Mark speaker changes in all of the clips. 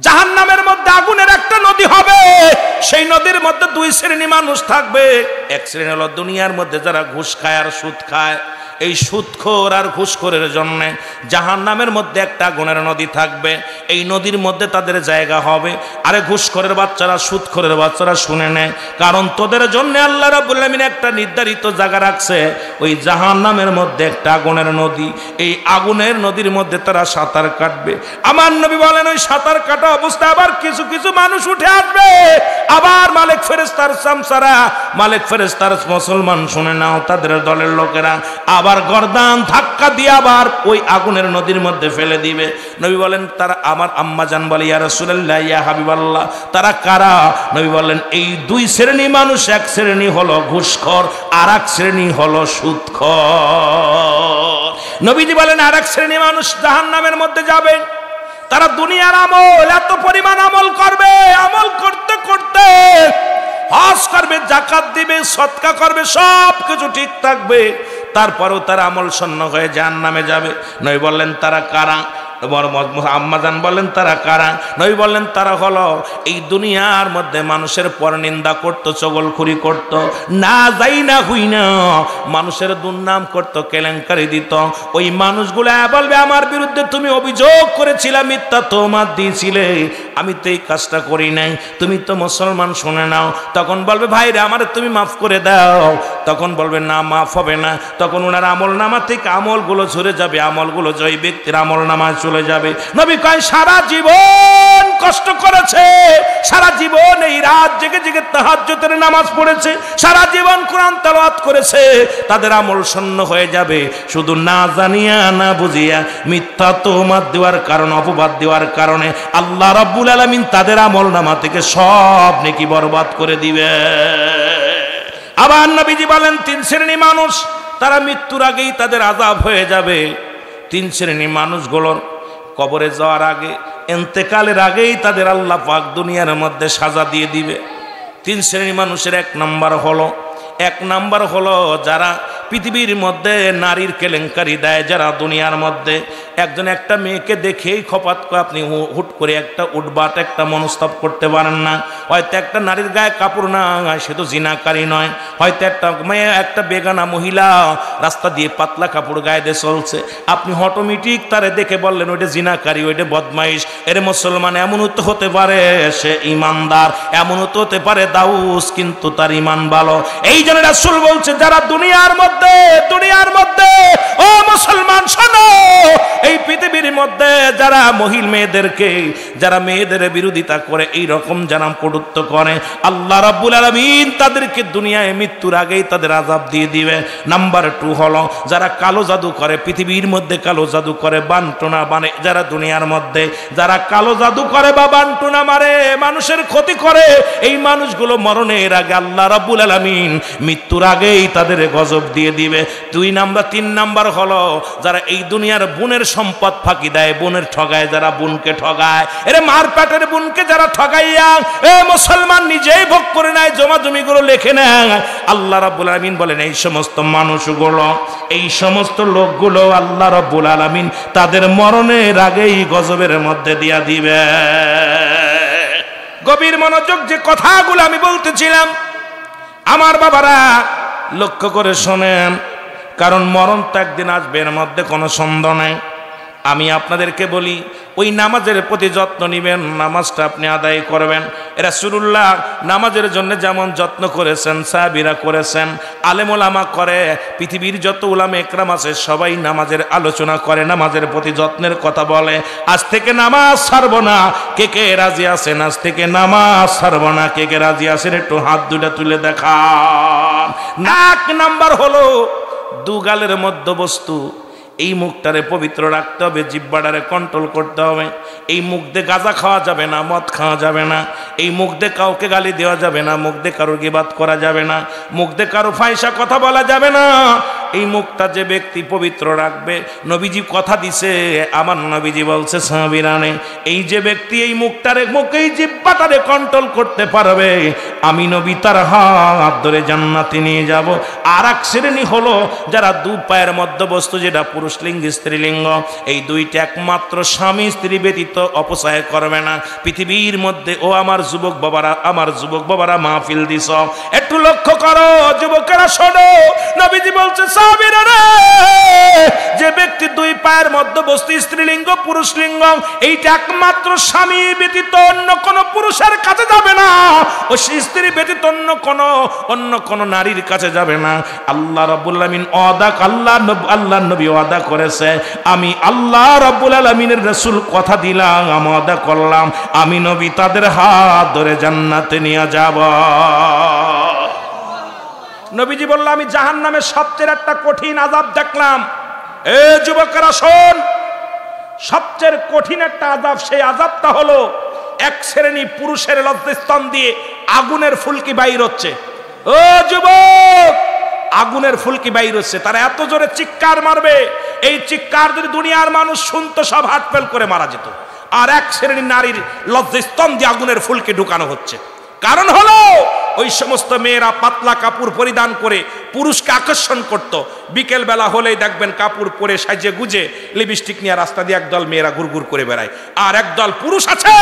Speaker 1: জাহান্নামের মধ্যে আগুনের একটা নদী হবে, সেই নদীর মধ্যে দুই শ্রেণী মানুষ থাকবে। এক শ্রেণী হলো দুনিয়ার মধ্যে যারা ঘুষ খায় আর সুদ খায়। এই সুদখোর আর ঘুষখোরের জন্য জাহান্নামের মধ্যে একটা আগুনের নদী থাকবে, এই নদীর মধ্যে তাদের জায়গা হবে। আরে ঘুষখোরের বাচ্চারা, সুদখোরের বাচ্চারা শুনে নেয়, কারণ তোদের জন্য আল্লাহ রাব্বুল আলামিন একটা নির্ধারিত জায়গা রাখছে, ওই জাহান্নামের মধ্যে একটা আগুনের নদী। এই আগুনের নদীর মধ্যে তারা সাঁতার কাটবে। আমার নবী বলেন ওই সাঁতার কাটা অবস্থায় আবার কিছু কিছু মানুষ উঠে আসবে, আবার মালিক ফেরেশতার সামসারা, মালিক ফেরেশতার মুসলমান শুনে নাও, তাদের দলের লোকেরা আবার গর্দান ধাক্কা দিয়ে আবার ওই আগুনের নদীর মধ্যে ফেলে দিবে। নবী বলেন তারা, আমার আম্মা জান বলে ইয়া রাসূলুল্লাহ ইয়া হাবিবাল্লাহ, তারা কারা? নবী বলেন এই দুই শ্রেণী মানুষ, এক শ্রেণী হলো ঘুষখোর আর এক শ্রেণী হলো সুদখোর। নবীজি বলেন আর এক শ্রেণী মানুষ জাহান্নামের মধ্যে যাবে, তারা দুনিয়ার আমল এত পরিমাণ আমল করবে, আমল করতে করতে হজ করবে, যাকাত দিবে, সদকা করবে, সব কিছু ঠিক থাকবে, তারপরেও তারা আমল শূন্য হয়ে জাহান্নামে যাবে। নবী বললেন তারা কারা? আম্মাজান বললেন তারা কারা? নবী বললেন তারা হলো এই দুনিয়ার মধ্যে মানুষের পরনিন্দা করতো, চগলখুরি করতো, না যাই না হুই না মানুষের দুর্নাম করতো, কেলেঙ্কারি দিত। ওই মানুষগুলো বলবে আমার বিরুদ্ধে তুমি অভিযোগ করেছিলে, মিথ্যা তোহমত দিয়েছিলে, আমি তো এই কাজটা করি নাই, তুমি তো মুসলমান, শুনে নাও। তখন বলবে ভাইরে আমার তুমি মাফ করে দাও। তখন বলবে না মাফ হবে না। তখন ওনার আমল নামা থেকে আমলগুলো ঝরে যাবে, আমলগুলো জয় ব্যক্তির আমল নামায় চলে যাবে। নবী কয় সারা জীবন কষ্ট করেছে, সারা জীবন এই রাত জেগে জেগে তাহাজ্জুদের নামাজ পড়েছে, সারা জীবন কোরআন তেলাওয়াত করেছে, তাদের আমল শূন্য হয়ে যাবে, শুধু না জানিয়া না বুঝিয়া মিথ্যা তোহমত দেওয়ার কারণে, অপবাদ দেওয়ার কারণে আল্লাহ রাব্বুল আলামিন তাদের আমল নামা থেকে সব নেকি বরবাদ করে দিবে। আবার নবীজি বলেন তিন শ্রেণী মানুষ, তারা মৃত্যুর আগেই তাদের আযাব হয়ে যাবে। তিন শ্রেণী মানুষগুলোর কবরে যাওয়ার আগে, ইন্তেকালের আগেই তাদের আল্লাহ পাক দুনিয়ার মধ্যে সাজা দিয়ে দিবে। তিন শ্রেণী মানুষের এক নাম্বার হলো যারা পৃথিবীর মধ্যে নারীর কেলেঙ্কারি দেয়, যারা দুনিয়ার মধ্যে একজন একটা মেয়েকে দেখেই খপাত করে আপনি হুট করে একটা উঠবাট একটা মনস্তাপ করতে পারেন না। হয়তো একটা নারীর গায়ে কাপড় না, সে তো জিনাকারী নয়। হয়তো একটা মেয়ে, একটা বেগানা মহিলা রাস্তা দিয়ে পাতলা কাপড় গায়ে দিয়ে চলছে, আপনি অটোমেটিক তারে দেখে বললেন ওইটা জিনাকারী, ওইটা বদমাইশ। এর মুসলমান এমনও তো হতে পারে সে ইমানদার, এমনও তো হতে পারে দাউস, কিন্তু তার ইমান ভালো। এই জন্য রাসূল বলছে যারা দুনিয়ার মধ্যে ও মুসলমান শোনো, এই পৃথিবীর মধ্যে যারা মেয়েদেরকে, যারা মেয়েদের বিরোধিতা করে, এই রকম যারা কটূক্তি করে, আল্লাহ রাব্বুল আলামিন তাদেরকে দুনিয়ায় মৃত্যুর আগেই তাদের আযাব দিয়ে দিবে। নাম্বার 2 হলো যারা কালো জাদু করে, পৃথিবীর মধ্যে কালো জাদু করে, বানটুনা মানে যারা দুনিয়ার মধ্যে যারা কালো জাদু করে বা বানটুনা মারে, মানুষের ক্ষতি করে, এই মানুষগুলো মরণের আগে আল্লাহ রাব্বুল আলামিন মৃত্যুর আগেই তাদের গজব দিয়ে দিবে। 3 নাম্বার হলো যারা এই দুনিয়ার বোনের সম্পদ ফাঁকি দেয়, বোনের ঠগায়, যারা বোনকে ঠগায়, এরে মার পেটের বোনকে যারা ঠগাইয়া মুসলমান নিজেই ভোগ করে নেয়, জমা জমিগুলো লেখে নেয়, আল্লাহ রাব্বুল আলামিন বলেন এই সমস্ত মানুষগুলো, এই সমস্ত লোকগুলো আল্লাহ রাব্বুল আলামিন তাদের মরণের আগেই গজবের মধ্যে দিয়া দিবে। গভীর মনোযোগ যে কথাগুলো আমি বলতেছিলাম, আমার বাবারা লক্ষ্য করে শোনেন, কারণ মরণ তো একদিন আসবে, এর মধ্যে কোনো সন্দেহ নাই। আমি আপনাদেরকে বলি ওই নামাজের প্রতি যত্ন নেবেন, নামাজটা আপনি আদায় করবেন। রাসূলুল্লাহ নামাজের জন্য যেমন যত্ন করেছেন, সাহাবীরা করেছেন, আলেম ওলামা করে, পৃথিবীর যত উলামা একরাম আছে সবাই নামাজের আলোচনা করে, নামাজের প্রতি যত্নের কথা বলে। আজ থেকে নামাজ ছাড়ব না, কে কে রাজি আছেন? আজ থেকে নামাজ ছাড়ব না, কে কে রাজি আছেন? একটু হাত দুটা তুলে দেখান। এক নাম্বার হলো দুগালের মধ্যবস্তু, এই মুখটারে পবিত্র রাখতে হবে, জিহ্বাটারে কন্ট্রোল করতে হবে। এই মুখ দিয়ে গাঁজা খাওয়া যাবে না, মদ খাওয়া যাবে না, এই মুখ দিয়ে কাউকে গালি দেওয়া যাবে না, মুখ দিয়ে কারোর গিবাত করা যাবে না, মুখ দিয়ে কারো ফাহিশা কথা বলা যাবে না। এই মুখটা যে ব্যক্তি পবিত্র রাখবে, নবীজি কথা দিছে, আমার নবীজি বলছে সাহাবীরানে, এই যে ব্যক্তি এই মুখটারে মুখেই জিহ্বাটারে কন্ট্রোল করতে পারবে, আমি নবী তার হাত ধরে জান্নাতে নিয়ে যাব। আর এক শ্রেণী হলো যারা দু পায়ের মধ্যবস্তু, যেটা পুরুষলিঙ্গ স্ত্রীলিঙ্গ, এই দুইটা একমাত্র স্বামী স্ত্রী ব্যতীত অপচয় করবে না পৃথিবীর মধ্যে। ও আমার যুবক বাবারা, আমার যুবক বাবারা মাহফিল দিছ, একটু লক্ষ্য করো যুবকেরা, শোনো, নবীজি বলছে সাহাবীরা রে, যে ব্যক্তি দুই পায়ের মধ্যবস্তু স্ত্রীলিঙ্গ পুরুষলিঙ্গ, এইটা একমাত্র স্বামী ব্যতীত অন্য কোন পুরুষের কাছে যাবে না, ও স্ত্রী ব্যতীত অন্য কোন নারীর কাছে যাবে না। আল্লাহ রাব্বুল আলামিন আল্লাহ নবী ওয়াদা করেছে, আমি আল্লাহ রাব্বুল আলামিনের রাসূল কথা দিলাম, ওয়াদা করলাম, আমি নবী তাদের হাত ধরে জান্নাতে নিয়ে যাব। নবীজি বলল, আমি জাহান্নামের সবচেয়ে একটা কঠিন আযাব দেখলাম। এ যুবকেরা শোন, সবচেয়ে কঠিন একটা আযাব, সেই আযাবটা হলো এক শ্রেণী পুরুষের লজ্জাস্থান দিয়ে আগুনের ফুলকি বাইর হচ্ছে। ও যুবক, আগুনের ফুলকি বাইর হচ্ছে, তারা এত জোরে চিৎকার মারবে, এই চিৎকার যদি দুনিয়ার মানুষ শুনতো সব হাত ফেল করে মারা যেত। আর এক শ্রেণী নারীর লজ্জাস্থান দিয়ে আগুনের ফুলকি ঢুকানো হচ্ছে। কারণ হলো ওই সমস্ত মেয়েরা পাতলা কাপড় পরিধান করে পুরুষকে আকর্ষণ করত। বিকেল বেলা হলেই দেখবেন কাপড় পরে সাজে গুজে লিপস্টিক নিয়ে রাস্তা দিয়ে একদল মেয়েরা ঘুরঘুর করে বেড়ায়, আর একদল পুরুষ আছে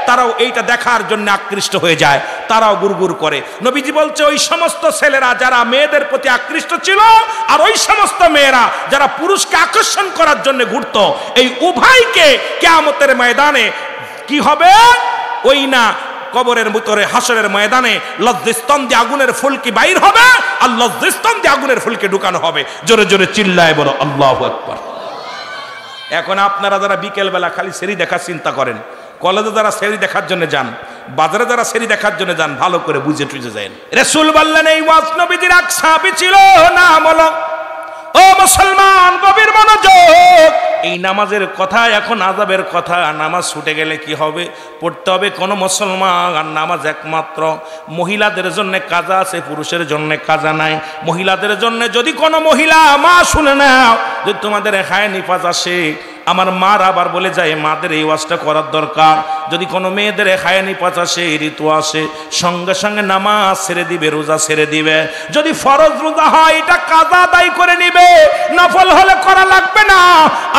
Speaker 1: তারাও এইটা দেখার জন্য আকৃষ্ট হয়ে যায়, তারাও ঘুরঘুর করে। নবীজি বলছে, ওই সমস্ত ছেলেরা যারা মেয়েদের প্রতি আকৃষ্ট ছিল, আর ওই সমস্ত মেয়েরা যারা পুরুষকে আকর্ষণ করার জন্য ঘুরতো, এই উভয়কে কিয়ামতের ময়দানে কি হবে? ওই না কবরের ভিতরে হাসরের ময়দানে লজ্জাস্থান দিয়ে আগুনের ফুলকি বাইর হবে, আর লজ্জাস্থান দিয়ে আগুনের ফুলকি ঢুকানো হবে। জোরে জোরে চিল্লায় বলো আল্লাহু আকবার। এখন আপনারা যারা বিকেল বেলা খালি সেরি দেখার চিন্তা করেন, কলেজে যারা সেরি দেখার জন্য যান, বাজারে যারা সেরি দেখার জন্য যান, ভালো করে বুঝে টুঝে যান। রাসূল বললেন, এই ওয়াজ নবীজির এক সাহাবী ছিল, নাম হলো, ও মুসলমান গভীর মনোযোগ, এই নামাজের কথা, এখন আযাবের কথা। নামাজ ছুটে গেলে কি হবে? পড়তে হবে। কোন মুসলমান, আর নামাজ একমাত্র মহিলাদের জন্য কাজা আছে, পুরুষের জন্য কাজা নাই। মহিলাদের জন্য যদি কোনো মহিলা, মা শুনে নাও, যদি তোমাদের হায় নিফাজ আসে, আমার মার আবার বলে যায় মাদের এই ওয়াজটা করার দরকার, যদি কোনো মেয়েদের হায় নিফাজ আসে, ঋতু আসে, সঙ্গে সঙ্গে নামাজ ছেড়ে দিবে, রোজা ছেড়ে দিবে। যদি ফরজ রোজা হয় এটা কাজা আদায় করে নিবে, নফল হলে করা লাগবে না।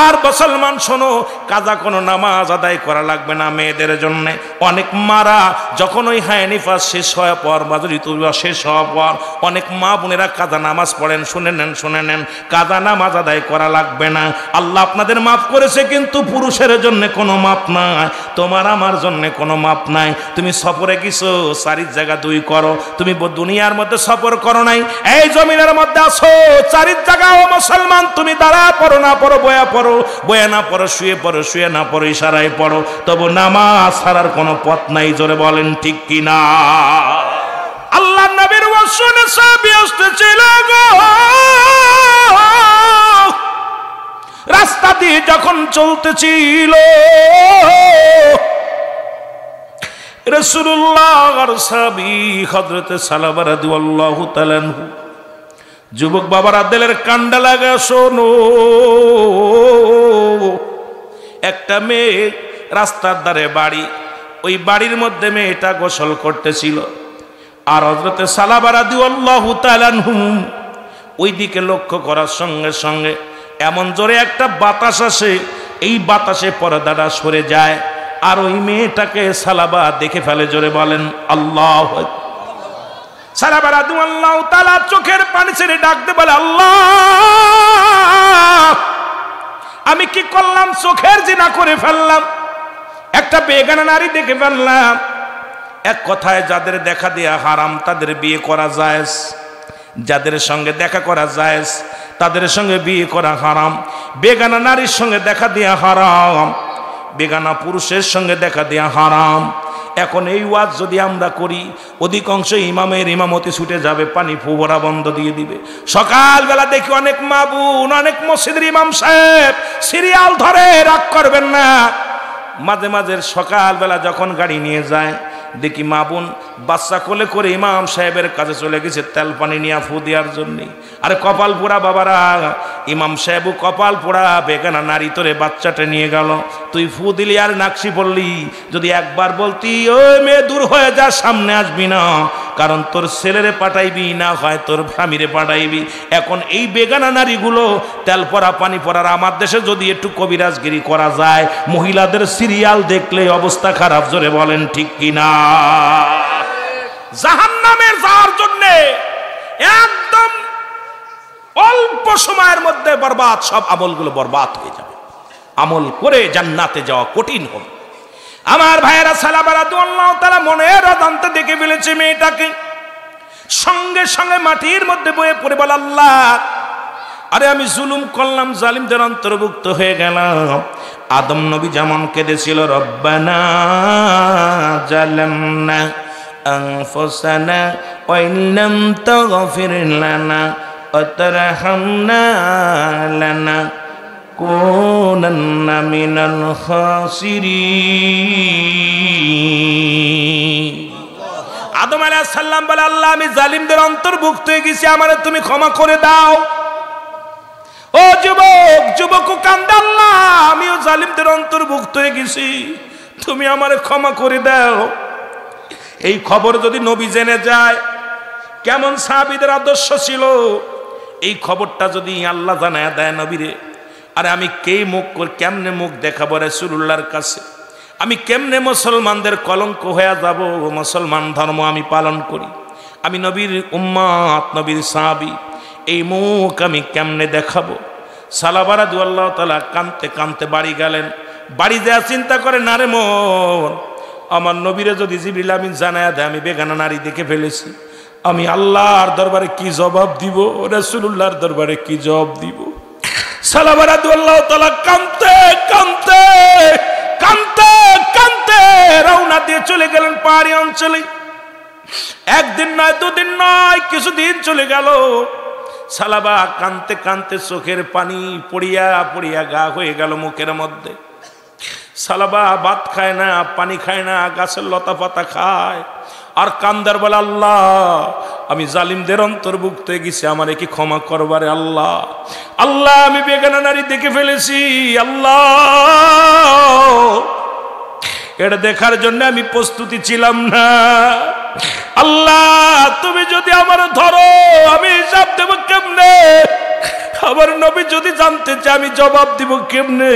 Speaker 1: আর মুসলমান শোনো, কাজা কোনো নামাজ আদায় করা লাগবে না মেয়েদের জন্য। অনেক মারা যখন ওই হায় নিফাজ শেষ হওয়ার পর বা ঋতু শেষ হওয়ার পর অনেক মা বোনেরা কাজা নামাজ পড়েন, শুনে নেন, কাজা নামাজ আদায় করা লাগবে না। আল্লাহ আপনাদের মাফ করেছে, কিন্তু পুরুষের জন্য কোনো মাপ নাই, তোমার আমার জন্য কোনো মাপ নাই। তুমি সফরে গেছো, চারির জায়গা দুই করো, তুমি দুনিয়ার মধ্যে সফর করো নাই, এই জমিনের মধ্যে আসো, চারির জায়গা। ও মুসলমান, তুমি দাঁড়া পড়ো না পড়ো, বয়া পড়ো, বয়া না পড়ো, শুয়ে পড়ো, শুয়ে না পড়ো, ইশারায় পড়ো, তবু নামাজ ছাড়ার কোনো পথ নাই। জোরে বলেন ঠিক কিনা? আল্লাহ নবীর ওয়াসনে সাহাবী আসতেছিল গো, রাস্তা দিয়ে যখন চলতেছিল, রাসূলুল্লাহর সাহাবী হযরত সালামা রাদিয়াল্লাহু তাআলা আনহু, যুবক বাবারা দিলের কান্ডা লাগা শোনো, একটা মেয়ে রাস্তার ধারে বাড়ি, ওই বাড়ির মধ্যে মেয়েটা গোসল করতেছিল, আর হযরত সালামা রাদিয়াল্লাহু তাআলা আনহু ওই দিকে লক্ষ্য করার সঙ্গে সঙ্গে এমন জোরে একটা বাতাস আসে, এই বাতাসে পর্দাটা সরে যায়, আর ওই মেয়েটাকে সালাবা দেখে ফেলে। জোরে বলেন আল্লাহু আকবার। সালাবা রাদিয়াল্লাহু তাআলা চোখের পানি ছেড়ে ডাকতে বলে, আল্লাহ, আমি কি করলাম? চোখের জিনা করে ফেললাম, একটা বেগানা নারী দেখে ফেললাম। এক কথায় যাদের দেখা দেয়া হারাম তাদের বিয়ে করা জায়েজ, যাদের সঙ্গে দেখা করা জায়েজ তাদের সঙ্গে বিয়ে করা হারাম। বেগানা নারীর সঙ্গে দেখা দেয়া হারাম, বেগানা পুরুষের সঙ্গে দেখা দেয়া হারাম। এখন এই ওয়াজ যদি আমরা করি, অধিকাংশ ইমামের ইমামতি ছুটে যাবে, পানি ফুবরা বন্ধ দিয়ে দিবে। সকালবেলা দেখি অনেক মা বোন, অনেক মসজিদের ইমাম সাহেব সিরিয়াল ধরে, রাগ করবেন না, মাঝে মাঝে সকালবেলা যখন গাড়ি নিয়ে যায় দেখি মা বোন বাচ্চা কোলে করে ইমাম সাহেবের কাছে চলে গেছে তেল পানি নিয়ে ফু দেওয়ার জন্যে। আরে কপাল পোড়া বাবারা, ইমাম সাহেবও কপাল পোড়া, বেগানা নারী তোরে বাচ্চাটা নিয়ে গেল, তুই ফু দিলি আর নাকশি পড়লি। যদি একবার বলতি ওই মেয়ে দূর হয়ে যা, সামনে আসবি না, কারণ তোর ছেলেরে পাঠাইবি, না হয় তোর স্বামীরে পাঠাইবি। এখন এই বেগানা নারীগুলো তেল পরা পানি পরার, আমার দেশে যদি একটু কবিরাজগিরি করা যায়, মহিলাদের সিরিয়াল দেখলে অবস্থা খারাপ, জোরে বলেন ঠিক কিনা? জাহান্নামে যাওয়ার জন্য একদম অল্প সময়ের মধ্যে বরবাদ, সব আমলগুলো বরবাদ হয়ে যাবে। আমল করে জান্নাতে যাওয়া কঠিন হবে। আমার ভাইয়েরা, সালাবা রাদিয়াল্লাহু তাআলা মনের অজান্তে দেখে ফেলেছে মেয়েটাকে, সঙ্গে সঙ্গে মাটির মধ্যে বয়ে পড়ে বলে, আল্লাহ, আরে আমি জুলুম করলাম, জালিমদের অন্তর্ভুক্ত হয়ে গেলাম। আদম নবী যেমন কেঁদেছিল, রব্বানা জালামনা আনফুসানা ওয়া ইল্লাম তাগফির লানা ওয়া তারহামনা লানাকুনান্না মিনাল খাসিরিন। আদম আলাইহিস সালাম বলে, আল্লাহ, আমি জালিমদের অন্তর্ভুক্ত হয়ে গেছি, আমারে তুমি ক্ষমা করে দাও। ও যুবক, যুবক কান্দে, আল্লাহ, আমিও জালিমদের অন্তর্ভুক্ত হয়ে গেছি, তুমি আমারে ক্ষমা করে দাও। এই খবর যদি নবী জেনে যায়, কেমন সাহাবীদের আদর্শ ছিল, এই খবরটা যদি আল্লাহ জানায় দেয় নবীরে, আরে আমি কেমনে মুখ দেখাবো রাসূলুল্লাহর কাছে, আমি কেমনে মুসলমানদের কলঙ্ক হয়ে যাব, মুসলমান ধর্ম আমি পালন করি, আমি নবীর উম্মত, নবীর সাহাবী, এই মুখ আমি কেমনে দেখাবো? সালাবা রাদিয়াল্লাহু তাআলা কাঁদতে কাঁদতে বাড়ি গেলেন। বাড়ি যা চিন্তা করে, না রে মন, আমার নবীরে যদি জিবরিল আমিন জানায়া দেয় আমি বেগানা নারী দেখে ফেলেছি, আমি আল্লাহর দরবারে কি জবাব দিব, রাসূলুল্লাহর দরবারে কি জবাব দিব? সালাবা রাদিয়াল্লাহু তাআলা কাঁদতে কাঁদতে কাঁদতে কাঁদতে রওনা দিয়ে চলে গেলেন পাহাড়ি অঞ্চলে। একদিন নয়, দুদিন নয়, কিছুদিন চলে গেল। সালাবা কাঁদতে কাঁদতে চোখের পানি পড়িয়া পড়িয়া গা হয়ে গেল মুখের মধ্যে। সালাবা ভাত খায় না, পানি খায় না, গাছের লতা পাতা খায় আর কান্দার বলে, আল্লাহ, আমি জালিমদের অন্তর্ভুক্ত হয়ে গেছি, আমারে কি ক্ষমা করবারে আল্লাহ? আল্লাহ, আমি বেগানা নারী দেখে ফেলেছি, আল্লাহ, এটা দেখার জন্য আমি প্রস্তুতি ছিলাম না। আল্লাহ, তুমি যদি আমার ধরো, আমি হিসাব দেব কেমনে? আমার নবী যদি জানতে চায়, আমি জবাব দিব কেমনে?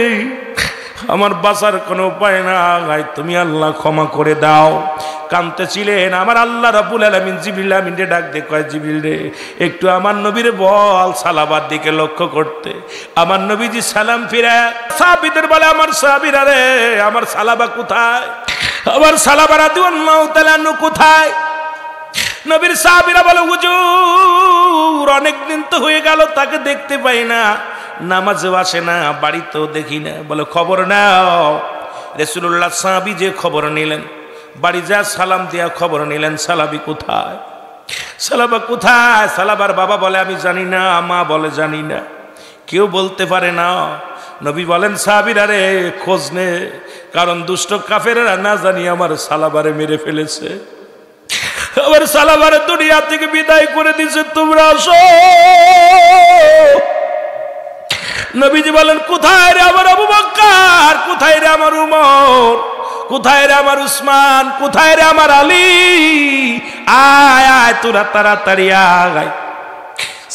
Speaker 1: আমার বাঁচার কোনো উপায় নাই, তুমি আল্লাহ ক্ষমা করে দাও। কাঁদতেছিলেন। আমার আল্লাহ রাব্বুল আলামিন জিবরিল আমিনকে ডাক দিয়ে কয়, জিবরিল রে, একটু আমার নবীরে বল সালাবার দিকে লক্ষ্য করতে। আমার নবীজি সালাম ফিরা সাহাবীদের বলে, আমার সাহাবীরা রে, আমার সালাবা কোথায়? আমার সালাবা রাদিয়াল্লাহু তাআলা আনহু কোথায়? নবীর সাহাবীরা বলে, হুজুর, অনেকদিন তো হয়ে গেল, তাকে দেখতে পাই না, নামাজেও আসে না, বাড়িতেও দেখি না। বলে, খবর নাও। রাসূলুল্লাহ সাহাবী যে খবর নিলেন, বাড়ি যা সালাম দিয়া খবর নিলেন, সালাবি কোথায়, সালাবা কোথায়? সালাবার বাবা বলে, আমি জানি না, মা বলে জানি না, কেউ বলতে পারে না। নবী বলেন, সাহাবীরা রে, খোঁজ নে, কারণ দুষ্ট কাফেররা না জানি আমার সালাবারে মেরে ফেলেছে, আমার সালাবারে দুনিয়া থেকে বিদায় করে দিয়েছে, তোমরা আসো। নবীজি বলেন, কোথায় রে আমার আবু বকর, কোথায় রে আমার উমর, কোথায় রে আমার উসমান, কোথায় রে আমার আলী? আয় আয়, তোরা তাড়াতাড়ি আয়।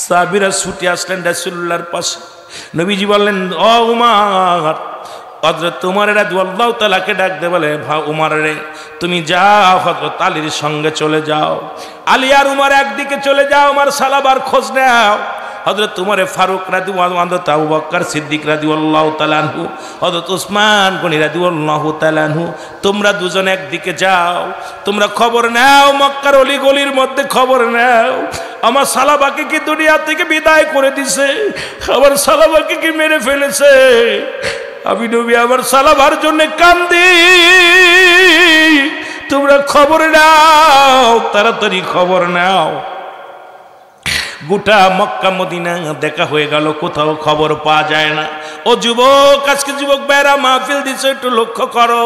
Speaker 1: সাহাবীরা ছুটে আসলেন রাসূলুল্লাহর পাশে। নবীজি বললেন, ও উমর, হযরত উমর রাদিয়াল্লাহু তাআলাকে ডাক দে, বলে, ভা উমর রে, তুমি যাও হযরত আলীর সঙ্গে চলে যাও, আলী আর উমর একদিকে চলে যাও, আমার সালাবার খোঁজ নাও। হযরত উমর ফারুক রাদিয়াল্লাহু আনহু, আবু বকর সিদ্দিক রাদিয়াল্লাহু তাআলা আনহু, হযরত উসমান গনি রাদিয়াল্লাহু তাআলা আনহু, তোমরা দুজন একদিকে যাও, তোমরা খবর নাও, মক্কার অলি গলির মধ্যে খবর নাও, আমার সালাবাকে কি দুনিয়া থেকে বিদায় করে দিছে, আমার সালাবাকে কি মেরে ফেলেছে। আমি নবী আমার সালাবার জন্য কান্দি, তোমরা খবর নাও, তাড়াতাড়ি খবর নাও। গোটা মক্কা মদিনা দেখা হয়ে গেল, কোথাও খবর পাওয়া যায় না। ও যুবক, আজকে যুবক ভাইরা মাহফিল দিচ্ছে, একটু লক্ষ্য করো,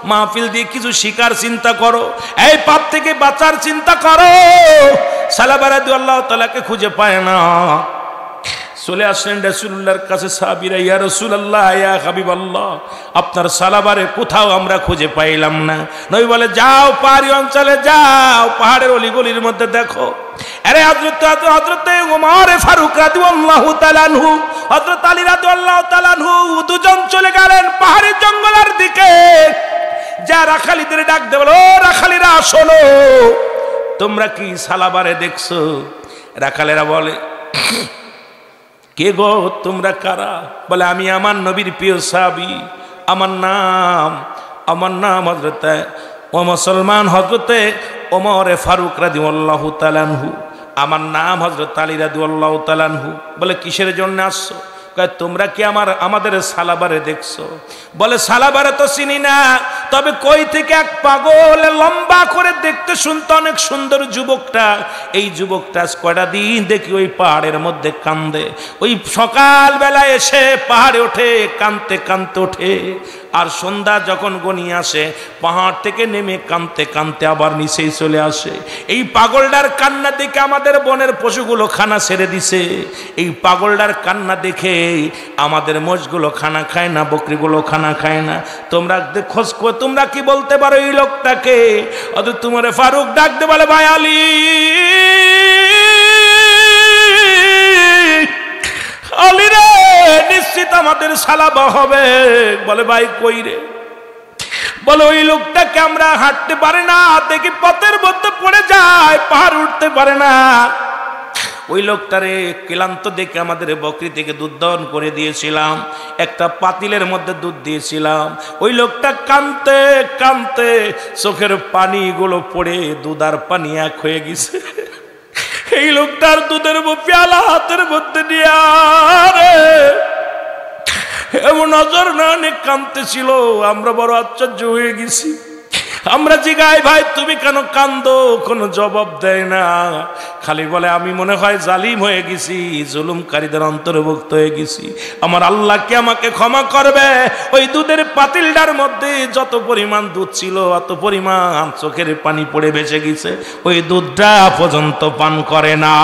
Speaker 1: মাহফিল দিয়ে কিছু শিকার চিন্তা করো, এই পাপ থেকে বাঁচার চিন্তা করো। সালাবা রাদিয়াল্লাহু তাআলাকে খুঁজে পায় না, চলে আসলেন রাসূলুল্লাহর কাছে সাহাবীরা, ইয়া রাসূলুল্লাহ, ইয়া হাবিবাল্লাহ, আপনার সালাবারে কোথাও আমরা খুঁজে পাইলাম না। নবী বলে, যাও পাহাড়ি অঞ্চলে যাও, পাহাড়ের অলিগলির মধ্যে দেখো। আরে হযরত ওমর ফারুক রাদিয়াল্লাহু তাআলা আনহু, হযরত আলী রাদিয়াল্লাহু তাআলা আনহু দুজন চলে গেলেন পাহাড়ি জঙ্গলের দিকে। যা রাখালিদের ডাক দেয়, বলো, ও রাখালিরা শোনো, তোমরা কি সালাবারে দেখছো? রাখালেরা বলে, কে গো, তোমরা কারা? বলে, আমি আমার নবীর প্রিয় সাহাবী, আমার নাম হযরত ও মুসলমান হযরতে ওমর ফারুক রাদিয়াল্লাহু তাআলা আনহু, আমার নাম হযরত আলী রাদিয়াল্লাহু তাআলা আনহু। বলে, কিসের জন্য আসছো? কয়, তোমরা কি আমাদের সালাবারে দেখছো? বলে, সালাবারে তো চিনি না, তবে কই থেকে এক পাগল লম্বা করে দেখতে শুনতে অনেক সুন্দর যুবকটা, এই যুবকটা কয়টা দিন দেখি ওই পাহাড়ের মধ্যে কান্দে। ওই সকাল বেলা এসে পাহাড়ে ওঠে, কাঁদতে কাঁদতে ওঠে, আর সন্ধ্যা যখন গনিয়ে আসে পাহাড় থেকে নেমে কাঁদতে কাঁদতে আবার নিচেই চলে আসে। এই পাগলটার কান্না দেখে আমাদের বনের পশুগুলো খানা ছেড়ে দিছে। এই পাগলটার কান্না দেখে আমাদের মোষগুলো খানা খায় না, বকরিগুলো খানা খায় না। তোমরা খোঁজ, তোমরা কি বলতে পারো এই লোকটাকে? অথচ তোমার ফারুক ডাক দে, বলে, ভাই আলী, আলী রে, নিশ্চিত আমাদের সালাবা হবে। বলে, ভাই কই রে? বলে, ওই লোকটাকে আমরা হাঁটতে পারে না, দেখি পথের মধ্যে পড়ে যায়, পাহাড় উঠতে পারে না। ওই লোকটারে ক্লান্ত দেখে আমাদের বকরি থেকে দুধ দহন করে দিয়েছিলাম, একটা পাতিলের মধ্যে দুধ দিয়েছিলাম। ওই লোকটা কাঁদতে কাঁদতে চোখের পানিগুলো পড়ে দুধ আর পানি এক হয়ে গেছে। এই লোকটার দুধের পেয়ালা হাতের মধ্যে নিয়ে এমন নজর না অনেক কাঁদতেছিল, আমরা বড় আশ্চর্য হয়ে গেছি। আমরা জিগাই, ভাই তুমি কেন কান্দো? কোনো জবাব দেয় না, খালি বলে, আমি মনে হয় জালিম হয়ে গেছি, জুলুমকারীদের অন্তর্ভুক্ত হয়ে গেছি, আমার আল্লাহ কি আমাকে ক্ষমা করবে? ওই দুধের পাতিলটার মধ্যে যত পরিমাণ দুধ ছিল অত পরিমাণ চোখের পানি পড়ে বেঁচে গেছে, ওই দুধটা পর্যন্ত পান করে না।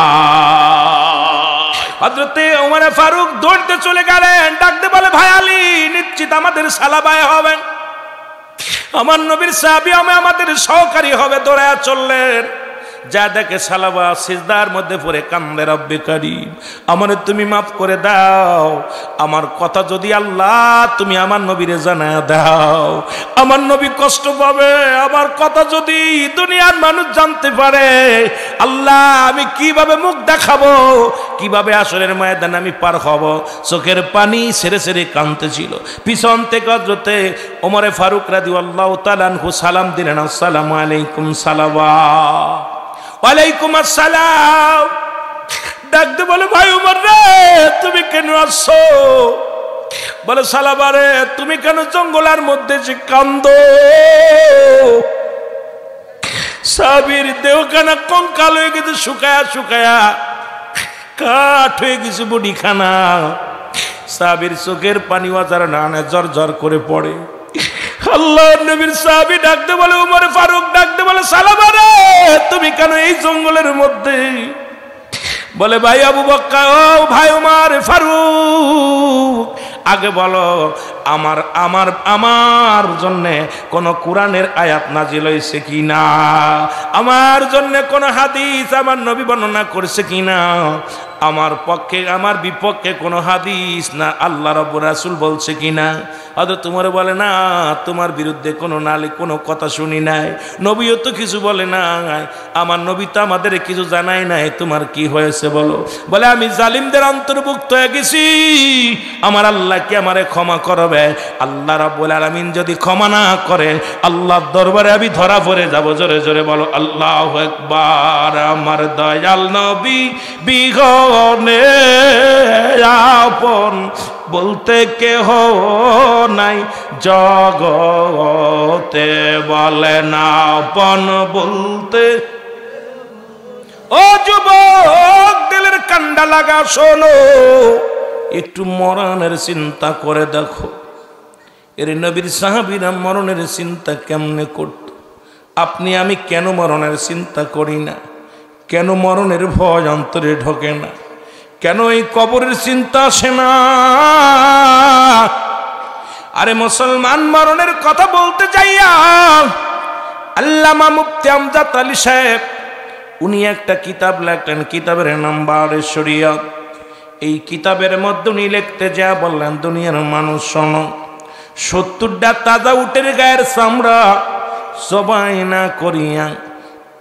Speaker 1: হযরতে ওমর ফারুক দৌড়তে চলে গেলেন, ডাকতে বলে, ভাই আলী, নিশ্চিত আমাদের সালাবায় হবেন, আমার নবীর সাহাবী আমাদের সহকারী হবে। দৌড়ায়া চললেন, যা দেখে সালাবা সিজদার মধ্যে পড়ে কান্দে, রব্বে কারীম, আমারে তুমি মাফ করে দাও, আমার কথা যদি আল্লাহ তুমি আমার নবীরে জানায়া দাও, আমার নবী কষ্ট পাবে, আমার কথা যদি দুনিয়ার মানুষ জানতে পারে, আল্লাহ আমি কিভাবে মুখ দেখাবো, কিভাবে আসরের ময়দানে আমি পার হব? চোখের পানি ছেড়ে ছেড়ে কাঁদতেছিল। পিছন থেকে হযরতে ওমরে ফারুক রাদিয়াল্লাহু তাআলা আনহু সালাম দিলেন, আসসালামু আলাইকুম। সালাবা, ওয়ালাইকুম আসসালাম। ডাকতে বলে, ভাই ওমর রে, তুমি কেন আসছো? বলে, সালাবা রে, তুমি কেন জঙ্গলের মধ্যে যে কান্দো? সাহাবীর দেহখানা কঙ্কাল হয়ে গেছে, শুকায়া শুকায়া কাঠ হয়ে গেছে বডিখানা। সাহাবীর চোখের পানি ওয়াজার নানা ঝর ঝর করে পড়ে। আল্লাহর নবীর সাহাবী ডাকতে বলে, ওমর ফারুক ডাকতে বলে, সালাবা রে, তুমি কেন এই জঙ্গলের মধ্যে? বলে, ভাই আবু বকর, ও ভাই ওমর ফারুক, আগে বলো, আমার জন্য কোন কোরআনের আয়াত নাজিল হয়েছে কিনা, আমার জন্য কোন হাদিস আমার নবী বর্ণনা করছে কিনা, আমার পক্ষে আমার বিপক্ষে কোনো হাদিস না আল্লাহ রাব্বুল রাসূল বলছে কিনা। হয়তো তোমার বলে না, তোমার বিরুদ্ধে কোনো কথা শুনি নাই, নবীও তো কিছু বলে নাই, আমার নবী তো আমাদের কিছু জানাই নাই, তোমার কি হয়েছে বলো? বলে, আমি জালিমদের অন্তর্ভুক্ত হয়ে গেছি, আমার আল্লাহ কি আমারে ক্ষমা করবে? আল্লাহ রাব্বুল আলামিন যদি ক্ষমা না করে, আল্লাহর দরবারে আমি ধরা পড়ে যাব। জোরে জোরে বলো আল্লাহু আকবার। আমার দয়াল নবী বিঘনে আপন বলতে কেহ নাই জগতে, বলে না আপন বলতে ও যুবক দিলের কান্ডা লাগা শোনো, একটু মরণের চিন্তা করে দেখো। এর নবীর সাহাবীরা মরণের চিন্তা কেমনে করত? আপনি আমি কেন মরণের চিন্তা করি না? কেন মরণের ভয় অন্তরে ঢোকে না? কেন এই কবরের চিন্তা আসে না? আরে মুসলমান, মরণের কথা বলতে যাইয়া আল্লামা মুফতি আমজাদ আলী সাহেব উনি একটা কিতাব লেখলেন, কিতাবের নাম বারে শরিয়ত। এই কিতাবের মধ্যে উনি লিখতে যা বললেন, দুনিয়ার মানুষ শোনো, 70টা তাজা উটের গায়ের চামড়া সবাই না করিয়া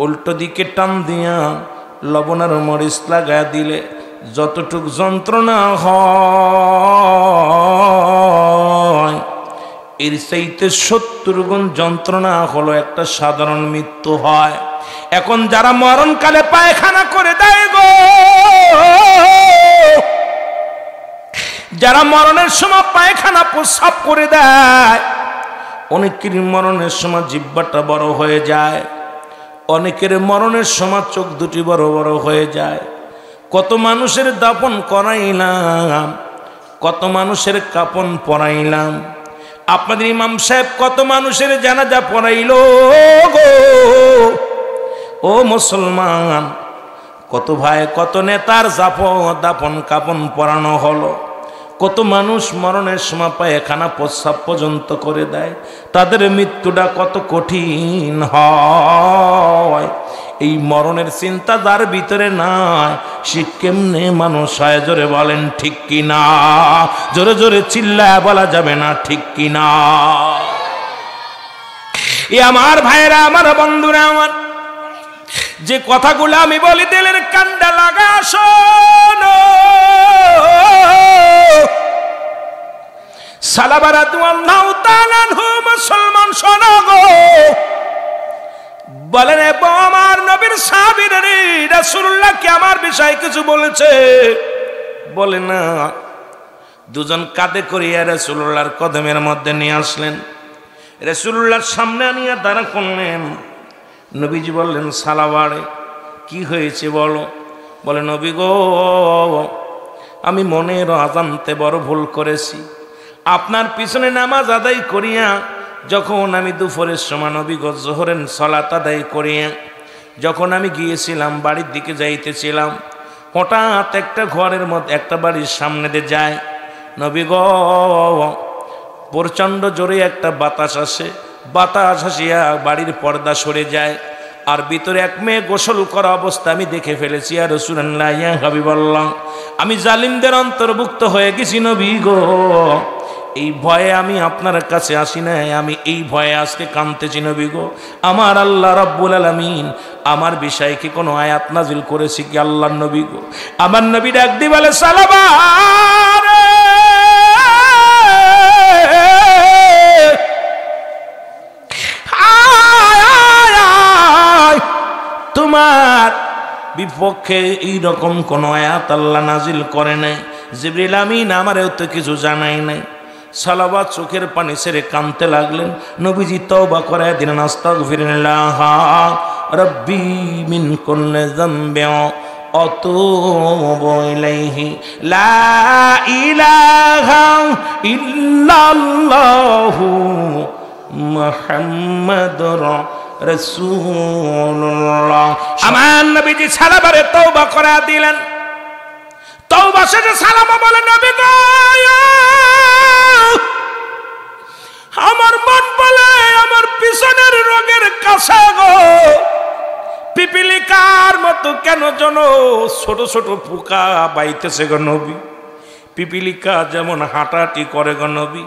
Speaker 1: উল্টো দিকে টান দিয়া লবণ আর মরিচ লাগা দিলে যতটুক যন্ত্রণা হয় এর চাইতে 70 গুণ যন্ত্রণা হলো একটা সাধারণ মৃত্যু হয়। এখন যারা মরণকালে পায়খানা করে দেয় গো, যারা মরণের সময় পায়খানা প্রস্রাব করে দেয়, অনেকের মরণের সময় জিহ্বাটা বড় হয়ে যায়, অনেকের মরণের সময় চোখ দুটি বড় বড় হয়ে যায়। কত মানুষের দাফন করাইলাম, কত মানুষের কাফন পরাইলাম। আপনাদের ইমাম সাহেব কত মানুষের জানাজা পড়াইল গো। ও মুসলমান, কত ভাই কত নেতার দাফন কাফন পরানো হলো। কত মানুষ মরণের সময় পায়খানা প্রস্রাব পর্যন্ত করে দেয়। তাদের মৃত্যুটা কত কঠিন হয়। এই মরণের চিন্তা যার ভিতরে নাই, সে কেমনে মানুষ হয়? জোরে বলেন ঠিক কিনা? জোরে জোরে চিল্লায় বলা যাবে না ঠিক কিনা? এ আমার ভাইরা, আমার বন্ধুরা, আমার যে কথাগুলো আমি বলি দিলের কান্ডা লাগা শোনো। সালাবা রাদিয়াল্লাহু তাআলা আনহু মুসলমান শোনো গো, বলেন আমার নবীর সাহাবীরা রাসূলুল্লাহ কি আমার বিষয়ে কিছু বলেছে? বলে না। দুজন কাঁধে করিয়া রাসূলুল্লাহর কদমের মধ্যে নিয়ে আসলেন, রাসূলুল্লাহর সামনে আনিয়া দাঁড়া করলেন। নবীজি বললেন, সালাবারে কি হয়েছে বলো? বলে, নবী গো, আমি মনের অজান্তে বড় ভুল করেছি। আপনার পিছনে নামাজ আদায় করিয়া যখন আমি দুপুরের সময় নবী গো জোহরের সালাত আদায় করিয়া যখন আমি গিয়েছিলাম বাড়ির দিকে যাইতেছিলাম, হঠাৎ একটা ঘরের মধ্যে একটা বাড়ির সামনে দিয়ে যায়। নবী গো, প্রচণ্ড জোরে একটা বাতাস আসে, বাতাস আসিয়া বাড়ির পর্দা সরে যায়, আর ভিতরে এক মেয়ে গোসল করা অবস্থা আমি দেখে ফেলেছি। আর রাসূলুল্লাহ ইয়া হাবিবাল্লাহ, আমি জালিমদের অন্তর্ভুক্ত হয়ে গেছি নবী গো। এই ভয়ে আমি আপনার কাছে আসি নাই, আমি এই ভয়ে আজকে কাঁদতেছি নবী গো। আমার আল্লাহ রাব্বুল আলামিন আমার বিষয়ে কি কোনো আয়াত নাজিল করেছে কি? আল্লাহর নবী গো, আমার নবী ডাক দিয়ে বলে, সালাবা তোমার বিপক্ষে এইরকম কোন আয়াত আল্লাহ নাজিল করে নাই। জিবরিল আমিন আমারও তো কিছু জানাই নাই। সালাবা চোখের পানি ছেড়ে কাঁদতে লাগলেন। নবীজি তওবা করে দিলেন, আস্তাগফিরুল্লাহ রাব্বি মিন কুল্লি যামবিন আতুবু ইলাইহি লা ইলাহা ইল্লাল্লাহু মুহাম্মাদুর রাসূলুল্লাহ। আমার নবীজি সালাবারে তওবা করে দিলেন। তওবা শেষে সালামা বলেন, নবী গো, আমার মন বলে আমার পিছনের রোগের কাছে গো পিপিলিকার মতো কেন যেন ছোট ছোট পোকা বাইতেছে গো নবী। পিপিলিকা যেমন হাঁটাহাঁটি করে গো নবী,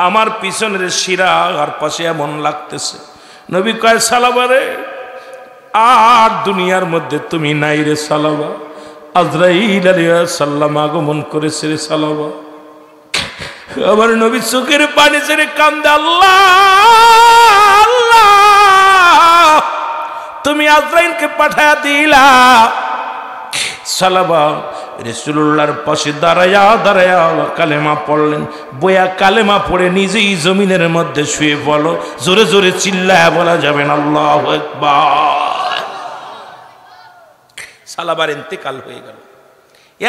Speaker 1: আমার পিছনের শিরা আর পাশে এমন লাগতেছে। নবী কয়, সালাবারে আর দুনিয়ার মধ্যে তুমি নাই রে সালাবা। আজরাইল আলাইহিস সালাম আগমন করেছে রে সালাবা। আমার নবী চোখের পানি ছেড়ে কান্দে, আল্লাহ আল্লাহ, তুমি আজরাইলকে পাঠায়া দিলা। সালাবা রাসূলুল্লাহর পাশে দাঁড়ায়া দাঁড়ায়া কালেমা পড়লেন। বইয়া কালেমা পড়ে নিজেই জমিনের মধ্যে শুয়ে পড়ল। জোরে জোরে চিল্লায়া বলা যাবে না আল্লাহু আকবার। সালাবার ইন্তেকাল হয়ে গেল।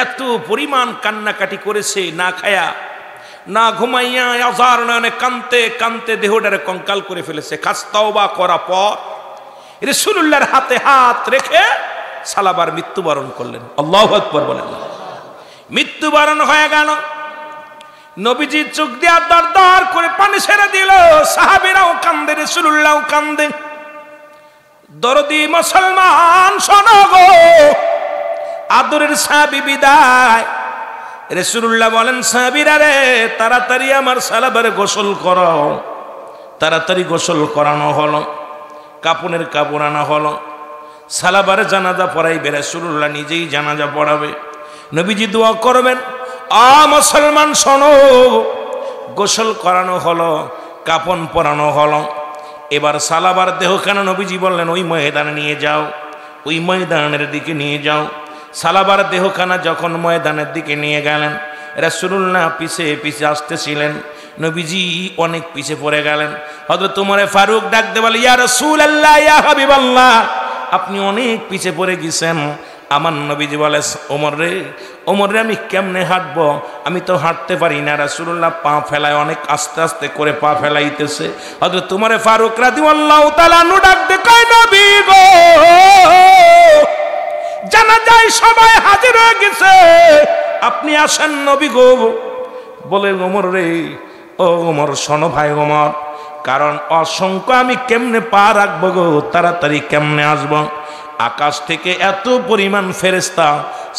Speaker 1: এত পরিমাণ কান্নাকাটি করেছে, না খায়া না ঘুমাইয়া আজার নয়নে কানতে কানতে দেহটারে কঙ্কাল করে ফেলেছে। খাস তওবা করা পর রাসূলুল্লাহর হাতে হাত রেখে সালাবার মৃত্যুবরণ করলেন। আল্লাহু আকবার বলেন। মৃত্যুবরণ হয়ে গেল। নবীজি চোখ দিয়া দর দর করে পানি ছেড়ে দিল। সাহাবীরাও কান্দে, রাসূলুল্লাহও কান্দে। দরদি মুসলমান শোনো গো, আদরের সাহাবী বিদায়। রাসূলুল্লাহ বলেন, সাহাবীরা রে, তাড়াতাড়ি আমার সালাবারে গোসল করো। তাড়াতাড়ি গোসল করানো হলো, কাপনের কাপড় আনা হলো। সালাবারে জানাজা পড়াইবে, রাসূলুল্লাহ নিজেই জানাজা পড়াবে। নবীজি দোয়া করবেন। মুসলমান শোনো, গোসল করানো হলো, কাপন পরানো হলো। এবার সালাবার দেহখানা নবীজি বললেন, ওই ময়দানে নিয়ে যাও, ওই ময়দানের দিকে নিয়ে যাও। সালাবার দেহখানা যখন ময়দানের দিকে নিয়ে গেলেন, রাসূলুল্লাহ পিছে পিছে আসতেছিলেন। নবীজি অনেক পিছে পড়ে গেলেন। হযরত ওমর ফারুক ডাক দিয়ে বলে, ইয়া রাসূলুল্লাহ, ইয়া হাবিবাল্লাহ, আপনি অনেক পিছে পড়ে গেছেন। আমার নবীজি বলে, ওমর রে, ওমর রে, আমি কেমনে হাঁটবো? আমি তো হাঁটতে পারি না। রাসূলুল্লাহ পা ফেলায়, অনেক আস্তে আস্তে করে পা ফেলাইতেছে। হযরত ওমর ফারুক রাদিয়াল্লাহু তাআলা আনহু ডাক দিয়ে কয়, নবী গো, জানাজায় সবাই হাজির হয়ে গেছে, আপনি আসেন নবী গো। বলে, ওমর রে, ও ওমর শোনো ভাই ওমর, কারণ অসংখ্য আমি কেমনে পা রাখবো গো, তাড়াতাড়ি কেমনে আসবো? আকাশ থেকে এত পরিমাণ ফেরেশতা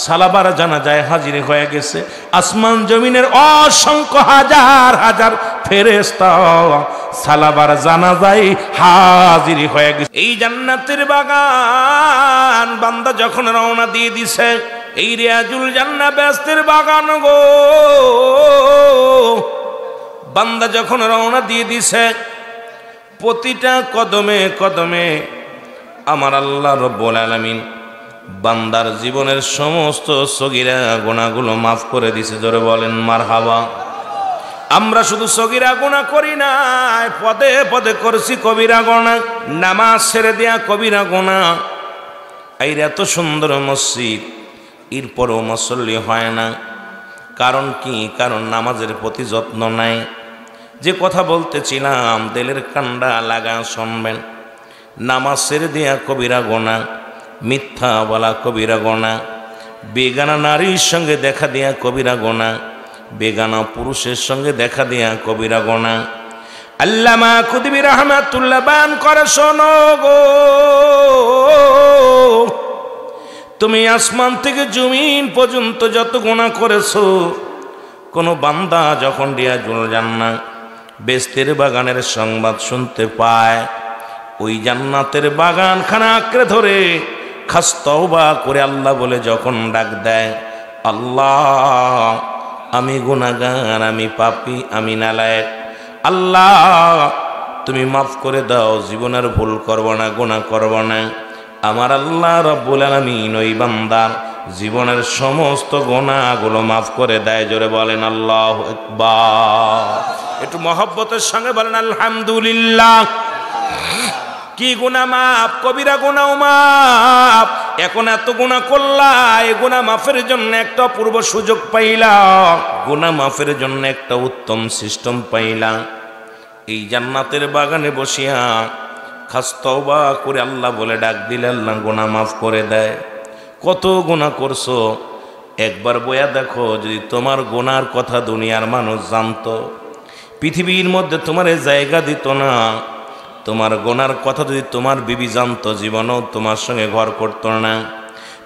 Speaker 1: সালাবার জানাজায় হাজির হয়ে গেছে। আসমান জমিনের অসংখ্য হাজার হাজার ফেরেশতা সালাবার জানাজায় হাজির হয়ে গেছে। এই জান্নাতের বাগান বান্দা যখন রওনা দিয়ে দিছে, এই রিয়াজুল জান্নাহ বেহেশতের বাগান গো, বান্দা যখন রওনা দিয়ে দিছে, প্রতিটা কদমে কদমে আমার আল্লাহ রব্বুল আলামিন বান্দার জীবনের সমস্ত সগীরা গুনাহগুলো মাফ করে দিছে। জোরে বলেন মারহাবা। আমরা শুধু সগীরা গুনাহ করি না, পদে পদে করছি কবিরা গুনাহ, নামাজ ছেড়ে দেয়া কবিরা গুনাহ। এই এত সুন্দর মসজিদ, এরপরও মুসল্লি হয় না। কারণ কি? কারণ নামাজের প্রতি যত্ন নাই। যে কথা বলতেছিলাম, দিলের কান্ডা লাগা শুনবেন। নামাজ ছেড়ে দেয়া কবিরা গুনাহ, মিথ্যা বলা কবিরা গুনাহ, বেগানা নারীর সঙ্গে দেখা দেয়া কবিরা গুনাহ, বেগানা পুরুষের সঙ্গে দেখা দেয়া কবিরা গুনাহ। আল্লামা কুতুবী রাহমাতুল্লাহ বায়ান করে, শোনো গো, তুমি আসমান থেকে জমিন পর্যন্ত যত গুনাহ করেছো, কোনো বান্দা যখন রিয়াজুল জান্নাহ বেহেশতের বাগানের সংবাদ শুনতে পায়, ওই জান্নাতের বাগানখানা আঁকড়ে ধরে খাস তওবা করে আল্লাহ বলে যখন ডাক দেয়, আল্লাহ আমি গুনাহগার, আমি পাপী, আমি নালায়েক, আল্লাহ তুমি মাফ করে দাও, জীবনের ভুল করব না, গুনাহ করব না। আমার আল্লাহ রব্বুল আলামিন ওই বান্দার জীবনের সমস্ত গুনাহগুলো মাফ করে দেয়। জোরে বলেন আল্লাহু আকবার। একটু মহব্বতের সঙ্গে বলেন আলহামদুলিল্লাহ। কি গুনাহ মাফ? কবিরা গুনাহ মাফ। এখন এত গুনাহ করলা, এই গুনাহ মাফের জন্য একটা অপূর্ব সুযোগ পাইলা, গুনাহ মাফের জন্য একটা উত্তম সিস্টেম পাইলা। এই জান্নাতের বাগানে বসিয়া খাস তওবা করে আল্লাহ বলে ডাক দিলে আল্লাহ গুনাহ মাফ করে দেয়। কত গুনাহ করছো একবার বয়া দেখো, যদি তোমার গুনার কথা দুনিয়ার মানুষ জানতো, পৃথিবীর মধ্যে তোমার জায়গা দিত না। তোমার গুনার কথা যদি তোমার বিবি জানতো, জীবনও তোমার সঙ্গে ঘর করত না।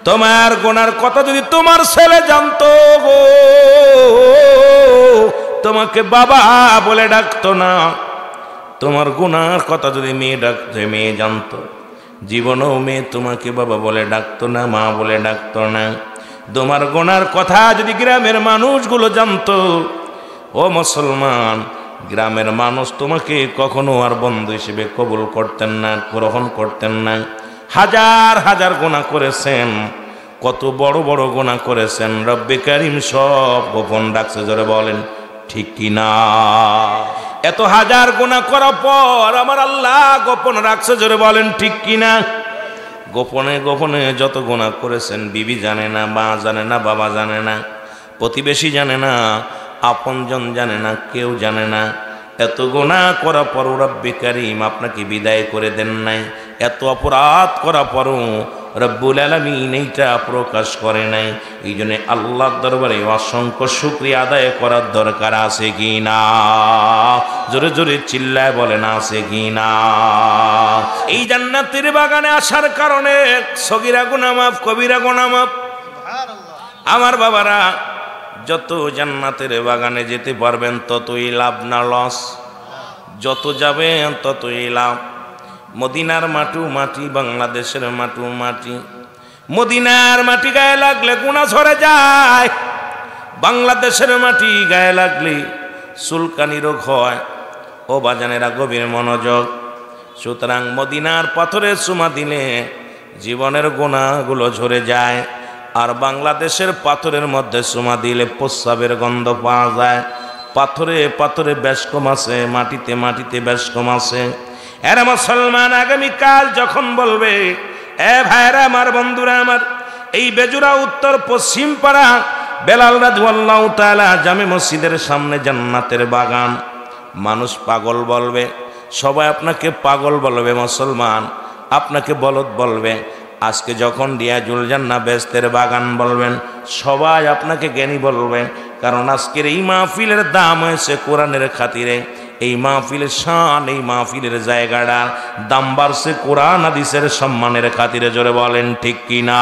Speaker 1: তোমার গুনার কথা যদি তোমার ছেলে জানতো গো, তোমাকে বাবা বলে ডাকতো না। তোমার গুনার কথা যদি মেয়ে জানতো, জীবনও মেয়ে তোমাকে বাবা বলে ডাকতো না, মা বলে ডাকতো না। তোমার গুনার কথা যদি গ্রামের মানুষগুলো জানতো, ও মুসলমান, গ্রামের মানুষ তোমাকে কখনো আর বন্ধু হিসেবে কবুল করতেন না, গ্রহণ করতেন না। হাজার হাজার গুনাহ করেছেন, কত বড় বড় গুনাহ করেছেন, রব্বে কারীম সব গোপন রাখছে। জোরে বলেন ঠিক কি না? এত হাজার গুনাহ করার পর আমার আল্লাহ গোপন রাখছে। জোরে বলেন ঠিক কি না? গোপনে গোপনে যত গুনাহ করেছেন, বিবি জানে না, মা জানে না, বাবা জানে না, প্রতিবেশী জানে না, আপনজন জানে না, কেউ জানে না। এত গুনাহ করার পরও রব্বে কারীম আপনাকে বিদায় করে দেন নাই। এত অপরাধ করার পরও রব্বুল আলামিন এইটা প্রকাশ করে নাই। এই জন্য আল্লাহর দরবারে অসংখ্য শুকরিয়া আদায় করার দরকার আছে কি না? জোরে জোরে চিল্লায় বলেন আছে কি না? এই জান্নাতের বাগানে আসার কারণে সগীরা গুনাহ মাফ, কবিরা গুনাহ মাফ। আমার বাবারা, যত জান্নাতের বাগানে যেতে পারবেন ততই লাভ না লস? যত যাবেন ততই লাভ। মদিনার মাটু মাটি, বাংলাদেশের মাটু মাটি। মদিনার মাটি গায়ে লাগলে গুনাহ ঝরে যায়, বাংলাদেশের মাটি গায়ে লাগলে চুলকানি রোগ হয়। ও বাজানেরা, গভীর মনোযোগ। সুতরাং মদিনার পাথরে চুমা দিলে জীবনের গুনাহগুলো ঝরে যায়, আর বাংলাদেশের পাথরের মধ্যে চুমা দিলে প্রস্রাবের গন্ধ পাওয়া যায়। পাথরে পাথরে বেশকম আছে, মাটিতে মাটিতে বেশকম আছে। এরা মুসলমান, আগামীকাল যখন বলবে, এ ভাইরা আমার, বন্ধুরা আমার, এই বেজুরা উত্তর পশ্চিম পাড়া বেলাল রাদিয়াল্লাহু তাআলা জামে মসজিদের সামনে জান্নাতের বাগান, মানুষ পাগল বলবে, সবাই আপনাকে পাগল বলবে, মুসলমান আপনাকে বলদ বলবে। আজকে যখন রিয়াজুল জান্নাহ বেহেশতের বাগান বলবেন, সবাই আপনাকে জ্ঞানী বলবে। কারণ আজকের এই মাহফিলের দাম হয়েছে কোরআনের খাতিরে। এই মাহফিলের শান, এই মাহফিলের জায়গাটা দাম বাড়ছে কোরআন হাদিসের সম্মানের খাতিরে। জোরে বলেন ঠিক কিনা?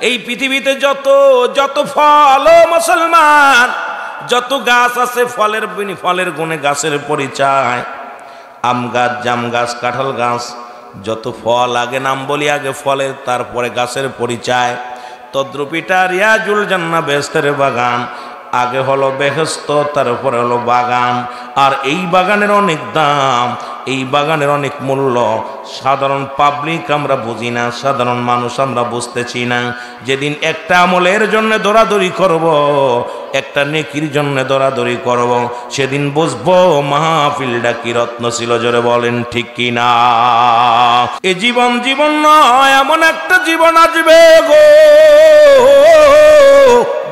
Speaker 1: এই পৃথিবীতে যত যত ফল, ও মুসলমান, যত গাছ আছে, ফলের গুণে গাছের পরিচয়। আম গাছ, জাম গাছ, কাঁঠাল গাছ, যত ফল, আগে নাম বলি, আগে ফলের, তারপরে গাছের পরিচয়। তদ্রুপিটা রিয়াজুল জান্নাহ বেহেশতের বাগান, আগে হলো বেহেশত, তারপরে হলো বাগান। আর এই বাগানের অনেক দাম, এই বাগানের অনেক মূল্য। সাধারণ পাবলিক আমরা বুঝি না, সাধারণ মানুষ আমরা বুঝতেছি না। যেদিন একটা আমলের জন্য দৌড়াদৌড়ি করব, একটা নেকির জন্য দৌড়াদৌড়ি করব, সেদিন বুঝবো মাহফিলটা কি রত্ন ছিল। জোরে বলেন ঠিক কিনা? এ জীবন জীবন নয়, এমন একটা জীবন আসবে গো,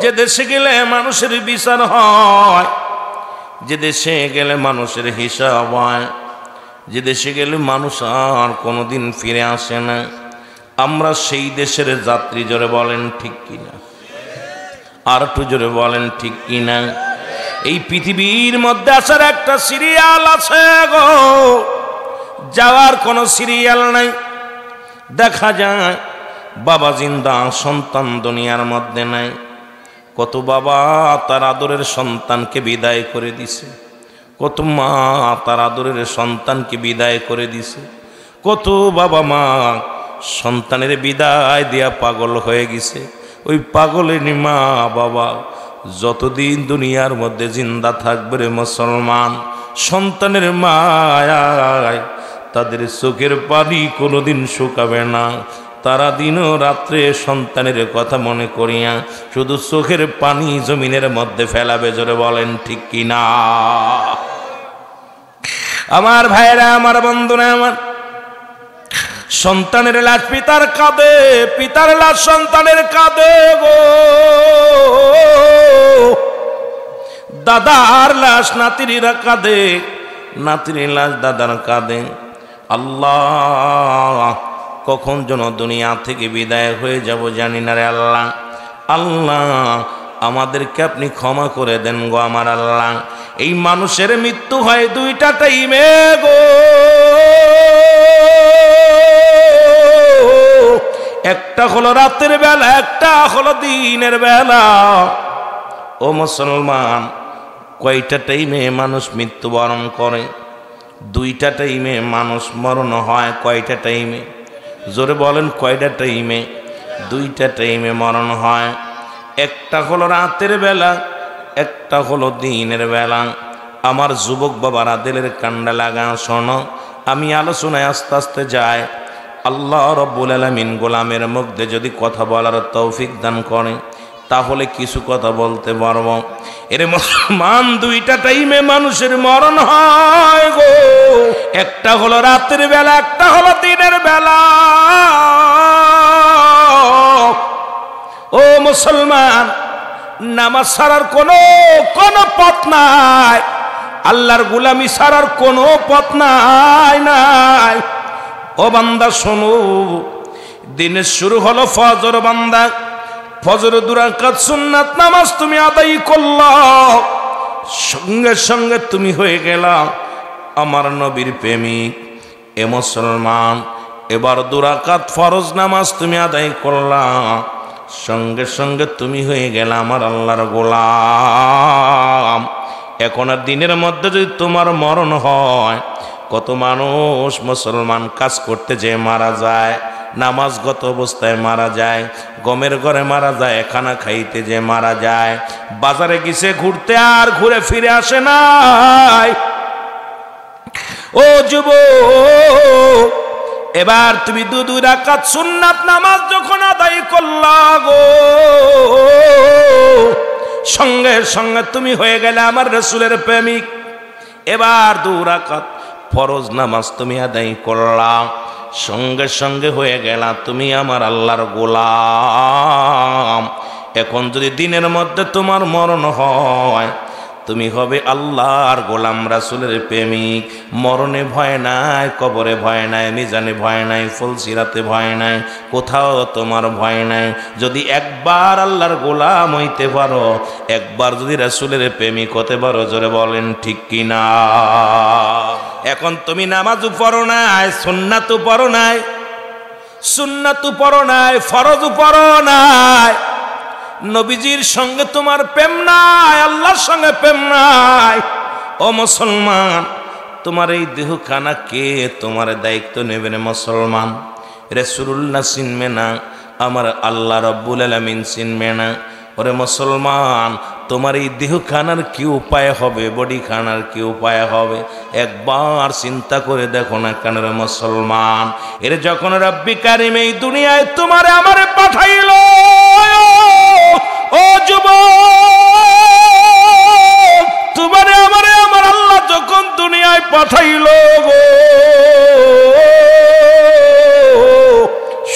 Speaker 1: যে দেশে গেলে মানুষের বিচার হয়, যে দেশে গেলে মানুষের হিসাব হয়, যে দেশে গেলে মানুষ আর কোনোদিন ফিরে আসে না। আমরা সেই দেশের যাত্রী। জোরে বলেন ঠিক কিনা? আর একটু জোরে বলেন ঠিক কিনা? এই পৃথিবীর মধ্যে আসার একটা সিরিয়াল আছে গো, যাওয়ার কোনো সিরিয়াল নাই। দেখা যায় বাবা জিন্দা, সন্তান দুনিয়ার মধ্যে নাই। কত বাবা তার আদরের সন্তানকে বিদায় করে দিছে, কত মা তার আদরের সন্তানকে বিদায় করে দিছে, কত বাবা মা সন্তানের বিদায় দিয়া পাগল হয়ে গেছে। ওই পাগলের মা বাবা যতদিন দুনিয়ার মধ্যে জিন্দা থাকবে রে মুসলমান, সন্তানের মায়ায় তাদের চোখের পানি কোনোদিন শুকাবে না। তারা দিন ও রাত্রে সন্তানের কথা মনে করিয়া শুধু চোখের পানি জমিনের মধ্যে ফেলাবে। জোরে বলেন ঠিক কিনা? আমার ভাইরা, আমার বন্ধুরা আমার, সন্তানের লাশ পিতার কাঁদে, পিতার লাশ সন্তানের কাঁদে গো। দাদার লাশ নাতিরা কাঁদে, নাতির লাশ দাদার কাঁদে। আল্লাহ, কখন যেন দুনিয়া থেকে বিদায় হয়ে যাব জানি না রে আল্লাহ। আল্লাহ, আমাদেরকে আপনি ক্ষমা করে দেন গো আমার আল্লাহ। এই মানুষের মৃত্যু হয় দুইটা টাইমে গো, একটা হলো রাতের বেলা, একটা হলো দিনের বেলা। ও মুসলমান, কয়টা টাইমে মানুষ মৃত্যুবরণ করে? দুইটা টাইমে মানুষ মরণ হয়। কয়টা টাইমে? জোরে বলেন কয়টা টাইমে? দুইটা টাইমে মরণ হয়। একটা হলো রাতের বেলা, একটা হলো দিনের বেলা। আমার যুবক বাবারা, দিলের কান্ডা লাগা শোনো, আমি আলোচনায় আস্তে আস্তে যাই। আল্লাহ রব্বুল আলামিন গোলামের মধ্যে যদি কথা বলার তৌফিক দান করে, তাহলে কিছু কথা বলতে পারবো। এর মুসলমান, দুইটা টাইমে মানুষের মরণ হয় গো। একটা হলো রাতের বেলা, একটা হলো দিনের বেলা। ও মুসলমান, নামাজ ছাড়ার কোনো পথ নাই, আল্লাহর গোলামি ছাড়ার কোনো পথ নাই। ও বান্দা শোনো, দিনের শুরু হলো ফজর। বান্দা ফজর 2 রাকাত সুন্নাত নামাজ তুমি আদায় করলা, সঙ্গে সঙ্গে তুমি হয়ে গেলা আমার নবীর প্রেমিক। এ মুসলমান, এবার 2 রাকাত ফরজ নামাজ তুমি আদায় করলা, সঙ্গে সঙ্গে তুমি হয়ে গেলা আমার আল্লাহর গোলাম। এখন আর দিনের মধ্যে যদি তোমার মরণ হয়, কত মানুষ মুসলমান কাজ করতে যে মারা যায়, নামাজগত অবস্থায় মারা যায়, গমের ঘরে মারা যায়, খানা খাইতে যে মারা যায়, বাজারে গেছে ঘুরতে আর ঘুরে ফিরে আসে নাই। ও যুবক, এবার তুমি 2 রাকাত সুন্নাত নামাজ যখন আদায় করলা গো, সঙ্গে সঙ্গে তুমি হয়ে গেলে আমার রাসূলের প্রেমিক। এবার 2 রাকাত ফরজ নামাজ তুমি আদায় করলা, সঙ্গে সঙ্গে হয়ে গেলা তুমি আমার আল্লাহর গোলাম। এখন যদি দিনের মধ্যে তোমার মরণ হয়, তুমি হবে আল্লাহর গোলাম, রাসূলের প্রেমিক। মরণে ভয় নাই, কবরে ভয় নাই, মিজানে ভয় নাই, ফুলসিরাতে ভয় নাই, কোথাও তোমার ভয় নাই। যদি একবার আল্লাহর গোলাম হইতে পারো, একবার যদি রাসূলের প্রেমিক হতে পারো, জোরে বলেন ঠিক কিনা। এখন তুমি নামাজও পড়ো নাই, সুন্নাতও পড়ো নাই, ফরজও পড়ো নাই, নবীজির সঙ্গে তোমার প্রেম নাই, আল্লাহর সঙ্গে প্রেম নাই। ও মুসলমান, তোমার এই দেহখানা কে তোমার দায়িত্ব নেবেন? মুসলমান, রাসূলুল্লাহ চিনবে না, আমার আল্লাহ রাব্বুল আলামিন চিনবে না। ওরে মুসলমান, তোমার এই দেহখানার কি উপায় হবে, বডি খানার কি উপায় হবে? একবার চিন্তা করে দেখো না কেন রে মুসলমান। এর যখন রব্বি কারিম এই দুনিয়ায় তোমারে আমারে পাঠাইল, ও যুবক, তোমারে আমারে আমার আল্লাহ যখন দুনিয়ায় পাঠাইল গো,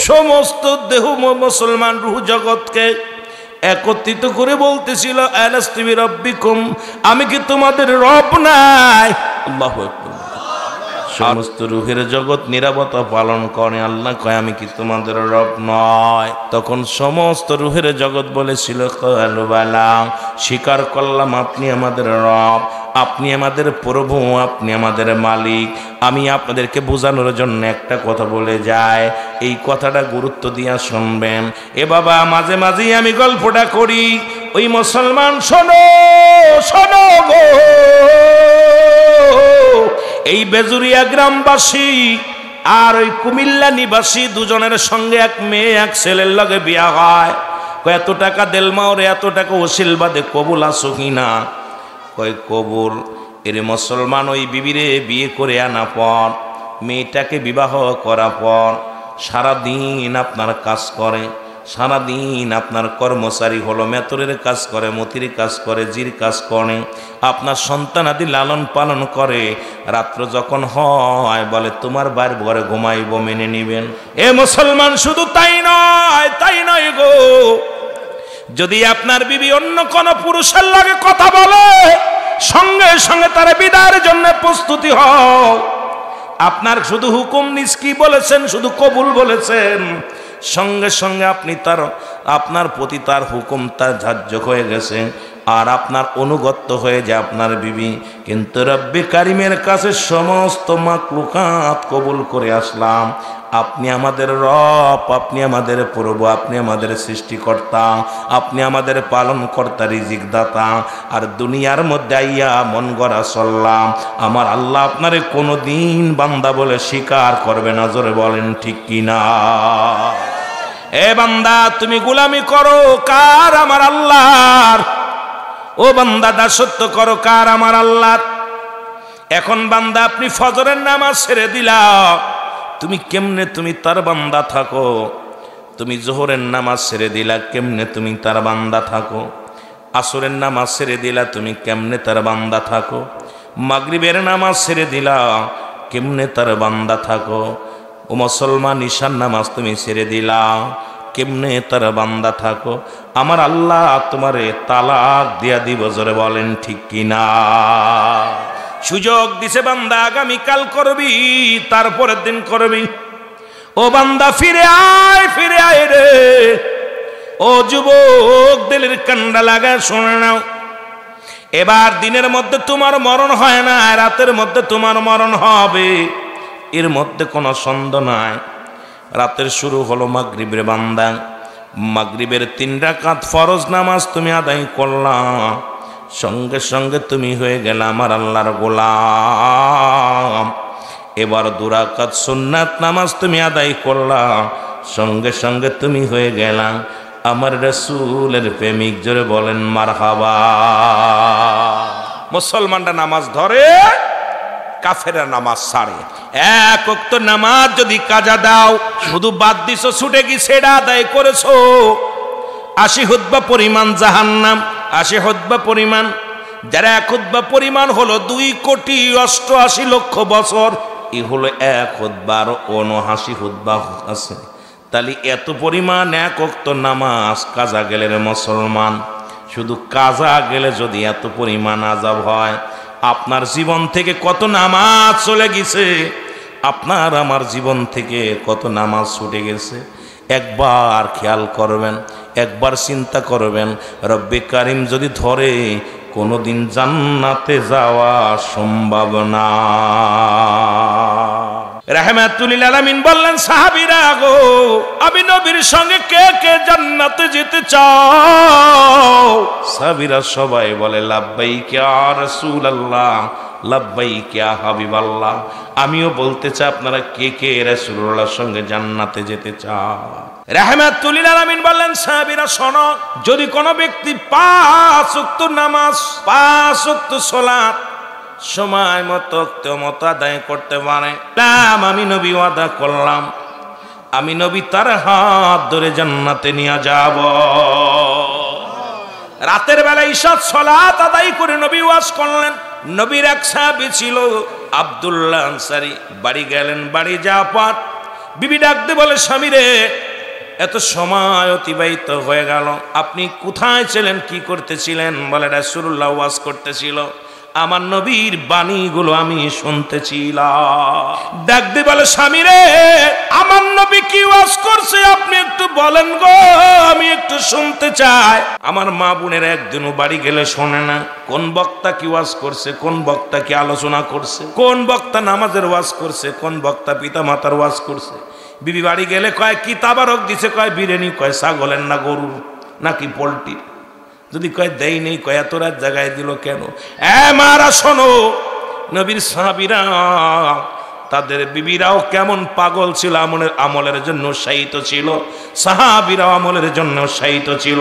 Speaker 1: সমস্ত দেহ মুসলমান রূহ জগৎকে একত্রিত করে বলতেছিল, আলাস্তু বিরাব্বিকুম, আমি কি তোমাদের রব নাই? আল্লাহু আকবার। সমস্ত রূহের জগৎ নিরাপত্তা পালন করে, আল্লাহ কয় আমি কি তোমাদের রব নয়? তখন সমস্ত রূহের জগৎ বলেছিল, ক্বালু বালা, স্বীকার করলাম আপনি আমাদের রব, আপনি আমাদের প্রভু, আপনি আমাদের মালিক। আমি আপনাদেরকে বোঝানোর জন্য একটা কথা বলে যাই, এই কথাটা গুরুত্ব দিয়া শুনবেন। এ বাবা, মাঝে মাঝেই আমি গল্পটা করি। ওই মুসলমান, শোনো শোনো গো, এই বেজুরিয়া গ্রামবাসী আর ওই কুমিল্লা নিবাসী দুজনের সঙ্গে এক মেয়ে এক ছেলের লগে বিয়া হয়। এত টাকা দেলমা, ওরে এত টাকা ওসিল বাদে কবুল আসো কিনা? কয় কবুল। এর মুসলমান ওই বিবিরে বিয়ে করে আনা পর, মেয়েটাকে বিবাহ করার পর সারাদিন আপনার কাজ করে, সারাদিন আপনার কর্মচারী হলো, মেতরের কাজ করে, মতির কাজ করে, জির কাজ করে, আপনার সন্তানাদি লালন পালন করে। রাত্র যখন হয় বলে তোমার বাড়ির ঘরে ঘুমাইব, মেনে নিবেন? এ মুসলমান, শুধু তাই নয় গো, যদি আপনার বিবি অন্য কোন পুরুষের লাগে কথা বলে, সঙ্গে সঙ্গে তার বিদায়ের জন্য প্রস্তুতি হও। আপনার শুধু হুকুম নিষ্কি বলেছেন, শুধু কবুল বলেছেন, সঙ্গে সঙ্গে আপনি আপনার প্রতি তার হুকুম তার ধার্য হয়ে গেছে, আর আপনার অনুগত্য হয়ে যায় আপনার বিবি। কিন্তু রব্বি কারিমের কাছে সমস্ত মাকলুকাত কবুল করে আসলাম, আপনি আমাদের রব, আপনি আমাদের প্রভু, আপনি আমাদের সৃষ্টিকর্তা, আপনি আমাদের পালনকর্তা, রিজিক দাতা। আর দুনিয়ার মধ্যে আইয়া মন গড়া চললাম, আমার আল্লাহ আপনারে কোনোদিন বান্দা বলে স্বীকার করবে না, জোরে বলেন ঠিক কিনা? এ বান্দা, তুমি গোলামি করো কার? আমার আল্লাহর। ও বান্দা, দাসত্ব করো কার? আমার আল্লাহর। এখন বান্দা, আপনি ফজরের নামাজ ছেড়ে দিলা, তুমি কেমনে তুমি তার বান্দা থাকো? তুমি জোহরের নামাজ ছেড়ে দিলা, কেমনে তুমি তার বান্দা থাকো? আসরের নামাজ ছেড়ে দিলা, তুমি কেমনে তার বান্দা থাকো? মাগরিবের নামাজ ছেড়ে দিলা, কেমনে তার বান্দা থাকো। ও মুসলমান, ঈশান নামাজ তুমি ছেড়ে দিলা, কেমনে তার বান্দা থাকো। আমার আল্লাহ তোমারে তালাক দিয়া দিব, জোরে বলেন ঠিক কিনা। সুযোগ দিছে বান্দা আগামীকাল করবি, তারপরের দিন করবি। ও বান্দা ফিরে আয় রে। ও যুবক, দিলের কান্ডা লাগা শুনে নাও। এবার দিনের মধ্যে তোমার মরণ হয় না, রাতের মধ্যে তোমার মরণ হবে, এর মধ্যে কোনো সন্দেহ নাই। রাতের শুরু হলো মাগরিবের বান্দা, মাগরিবের 3 রাকাত ফরজ নামাজ তুমি আদায় করলা, সঙ্গে সঙ্গে তুমি হয়ে গেলে আমার আল্লাহর গোলাম। এবার 2 রাকাত সুন্নাত নামাজ তুমি আদায় করলা, সঙ্গে সঙ্গে তুমি হয়ে গেলা আমার রাসূলের প্রেমিক, জোরে বলেন মারহাবা। মুসলমানরা নামাজ ধরে, কাফেররা নামাজ ছাড়ে। 1 ওয়াক্ত নামাজ যদি কাজা দাও, শুধু বাদ দিছো, ছুটে কি সেটা আদায় করেছো, 80 হুতবা পরিমাণ জাহান্নাম, 80 হুতবা পরিমাণ। যারা 1 হুতবা পরিমাণ হলো 2,88,00,000 বছর, এই হলো 1 হুতবা, আর 79 হুতবা আছে। তাহলে এত পরিমাণ 1 ওয়াক্ত নামাজ কাজা গেলে রে মুসলমান, শুধু কাজা গেলে যদি এত পরিমাণ আযাব হয়, আপনার জীবন থেকে কত নামাজ চলে গেছে, আপনার আমার জীবন থেকে কত নামাজ ছুটে গেছে। একবার খেয়াল করবেন, একবার চিন্তা করবেন, রব্বে কারিম যদি ধরে, কোনোদিন জান্নাতে যাওয়া সম্ভব না। রাহমাতুল লিল আলামিন বললেন, সাহাবীরা গো, আমি নবীর সঙ্গে কে কে জান্নাতে যেতে চাও? সাহাবীরা সবাই বলে লাব্বাইক ইয়া রাসূলুল্লাহ, লাব্বাইক ইয়া হাবিবাল্লাহ। আমিও বলতে চাই, আপনারা কে কে রাসূলুল্লাহর সঙ্গে জান্নাতে যেতে চান? রাহমাতুল লিল আলামিন বললেন, সাহাবীরা শোনো, যদি কোনো ব্যক্তি 5 ওয়াক্ত নামাজ, 5 ওয়াক্ত সালাত সময় মতো আদায় করতে পারে, আমি নবী ওয়াদা করলাম, আমি নবী তার হাত ধরে জান্নাতে নিয়ে যাব। রাতের বেলা ইশার সালাত আদায় করে নবী ওয়াজ করলেন। নবীর এক সাহাবী ছিল আব্দুল্লাহ আনসারী, বাড়ি গেলেন, বাড়ি যাওয়ার পর বিবি ডাকতে বলে, স্বামী রে, এত সময় অতিবাহিত হয়ে গেল, আপনি কোথায় ছিলেন, কি করতেছিলেন? বলে, রাসূলুল্লাহ ওয়াজ করতেছিল, আমার নবীর বাণীগুলো আমি শুনতেছিলাম। ডাকতে বলে, স্বামী রে, আমার নবী কি ওয়াজ করছে আপনি একটু বলেন গো, আমি একটু শুনতে চাই। আমার মা বোনের একদিনও বাড়ি গেলে শোনে না কোন বক্তা কি ওয়াজ করছে, কোন বক্তা কি আলোচনা করছে, কোন বক্তা নামাজের ওয়াজ করছে, কোন বক্তা পিতা মাতার ওয়াজ করছে। বিবি বাড়ি গেলে কয় কি তাবারক দিছে, কয় বিরিয়ানি, কয় ছাগলের না গরুর নাকি পোল্ট্রির। যদি কয় দেই নেই, কয় এত রাত জায়গায় দিল কেন? মারা শোনো, নবীর সাহাবীরা, তাদের বিবিরাও কেমন পাগল ছিল, আমলের জন্য উৎসাহিত ছিল, সাহাবীরাও আমলের জন্য উৎসাহিত ছিল,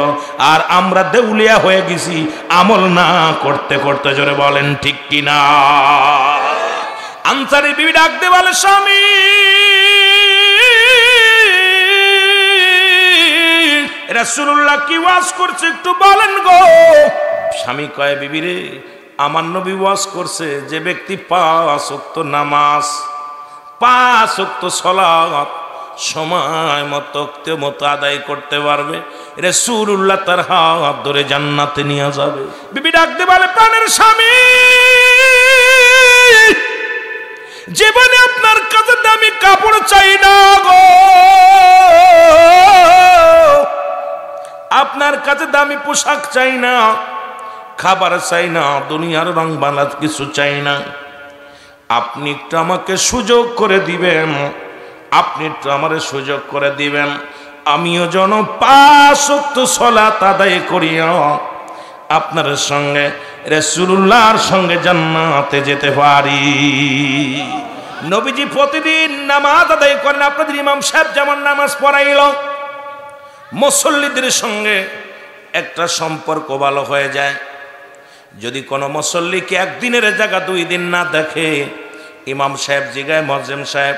Speaker 1: আর আমরা দেউলিয়া হয়ে গেছি আমল না করতে করতে। জোরে বলেন ঠিক কিনা। আনসারী বিবি ডাকতে বলে, স্বামী, রাসূলুল্লাহ কি ওয়াজ করছে একটু বলেন গো। স্বামী কয়, বিবি রে, আমার নবী ওয়াজ করছে যে ব্যক্তি 5 ওয়াক্ত নামাজ, 5 ওয়াক্ত সালাত সময় মতো আদায় করতে পারবে, রাসূলুল্লাহ তার হাত ধরে জান্নাতে নিয়ে যাবে। বিবি ডাকতে বলে, প্রাণের স্বামী, জীবনে আপনার কাছে দামি কাপড় চাই না গো, আপনার কাছে দামি পোশাক চাই না, খাবার চাই না, দুনিয়ার রং বাংলা কিছু চাই না। আপনি একটু আমাকে সুযোগ করে দিবেন, আপনি একটু আমার সুযোগ করে দিবেন, আমিও যেন 5 ওয়াক্ত সালাত আদায় করিয়া আপনার সঙ্গে, রাসূলুল্লাহর সঙ্গে জান্নাতে যেতে পারি। নবীজি প্রতিদিন নামাজ আদায় করেন। আপনাদের ইমাম সাহেব যেমন নামাজ পড়াইল, মুসল্লিদের সঙ্গে একটা সম্পর্ক ভালো হয়ে যায়। যদি কোনো মুসল্লিকে একদিনের জায়গা 2 দিন না দেখে, ইমাম সাহেব জিগায়, মুয়াজ্জিন সাহেব,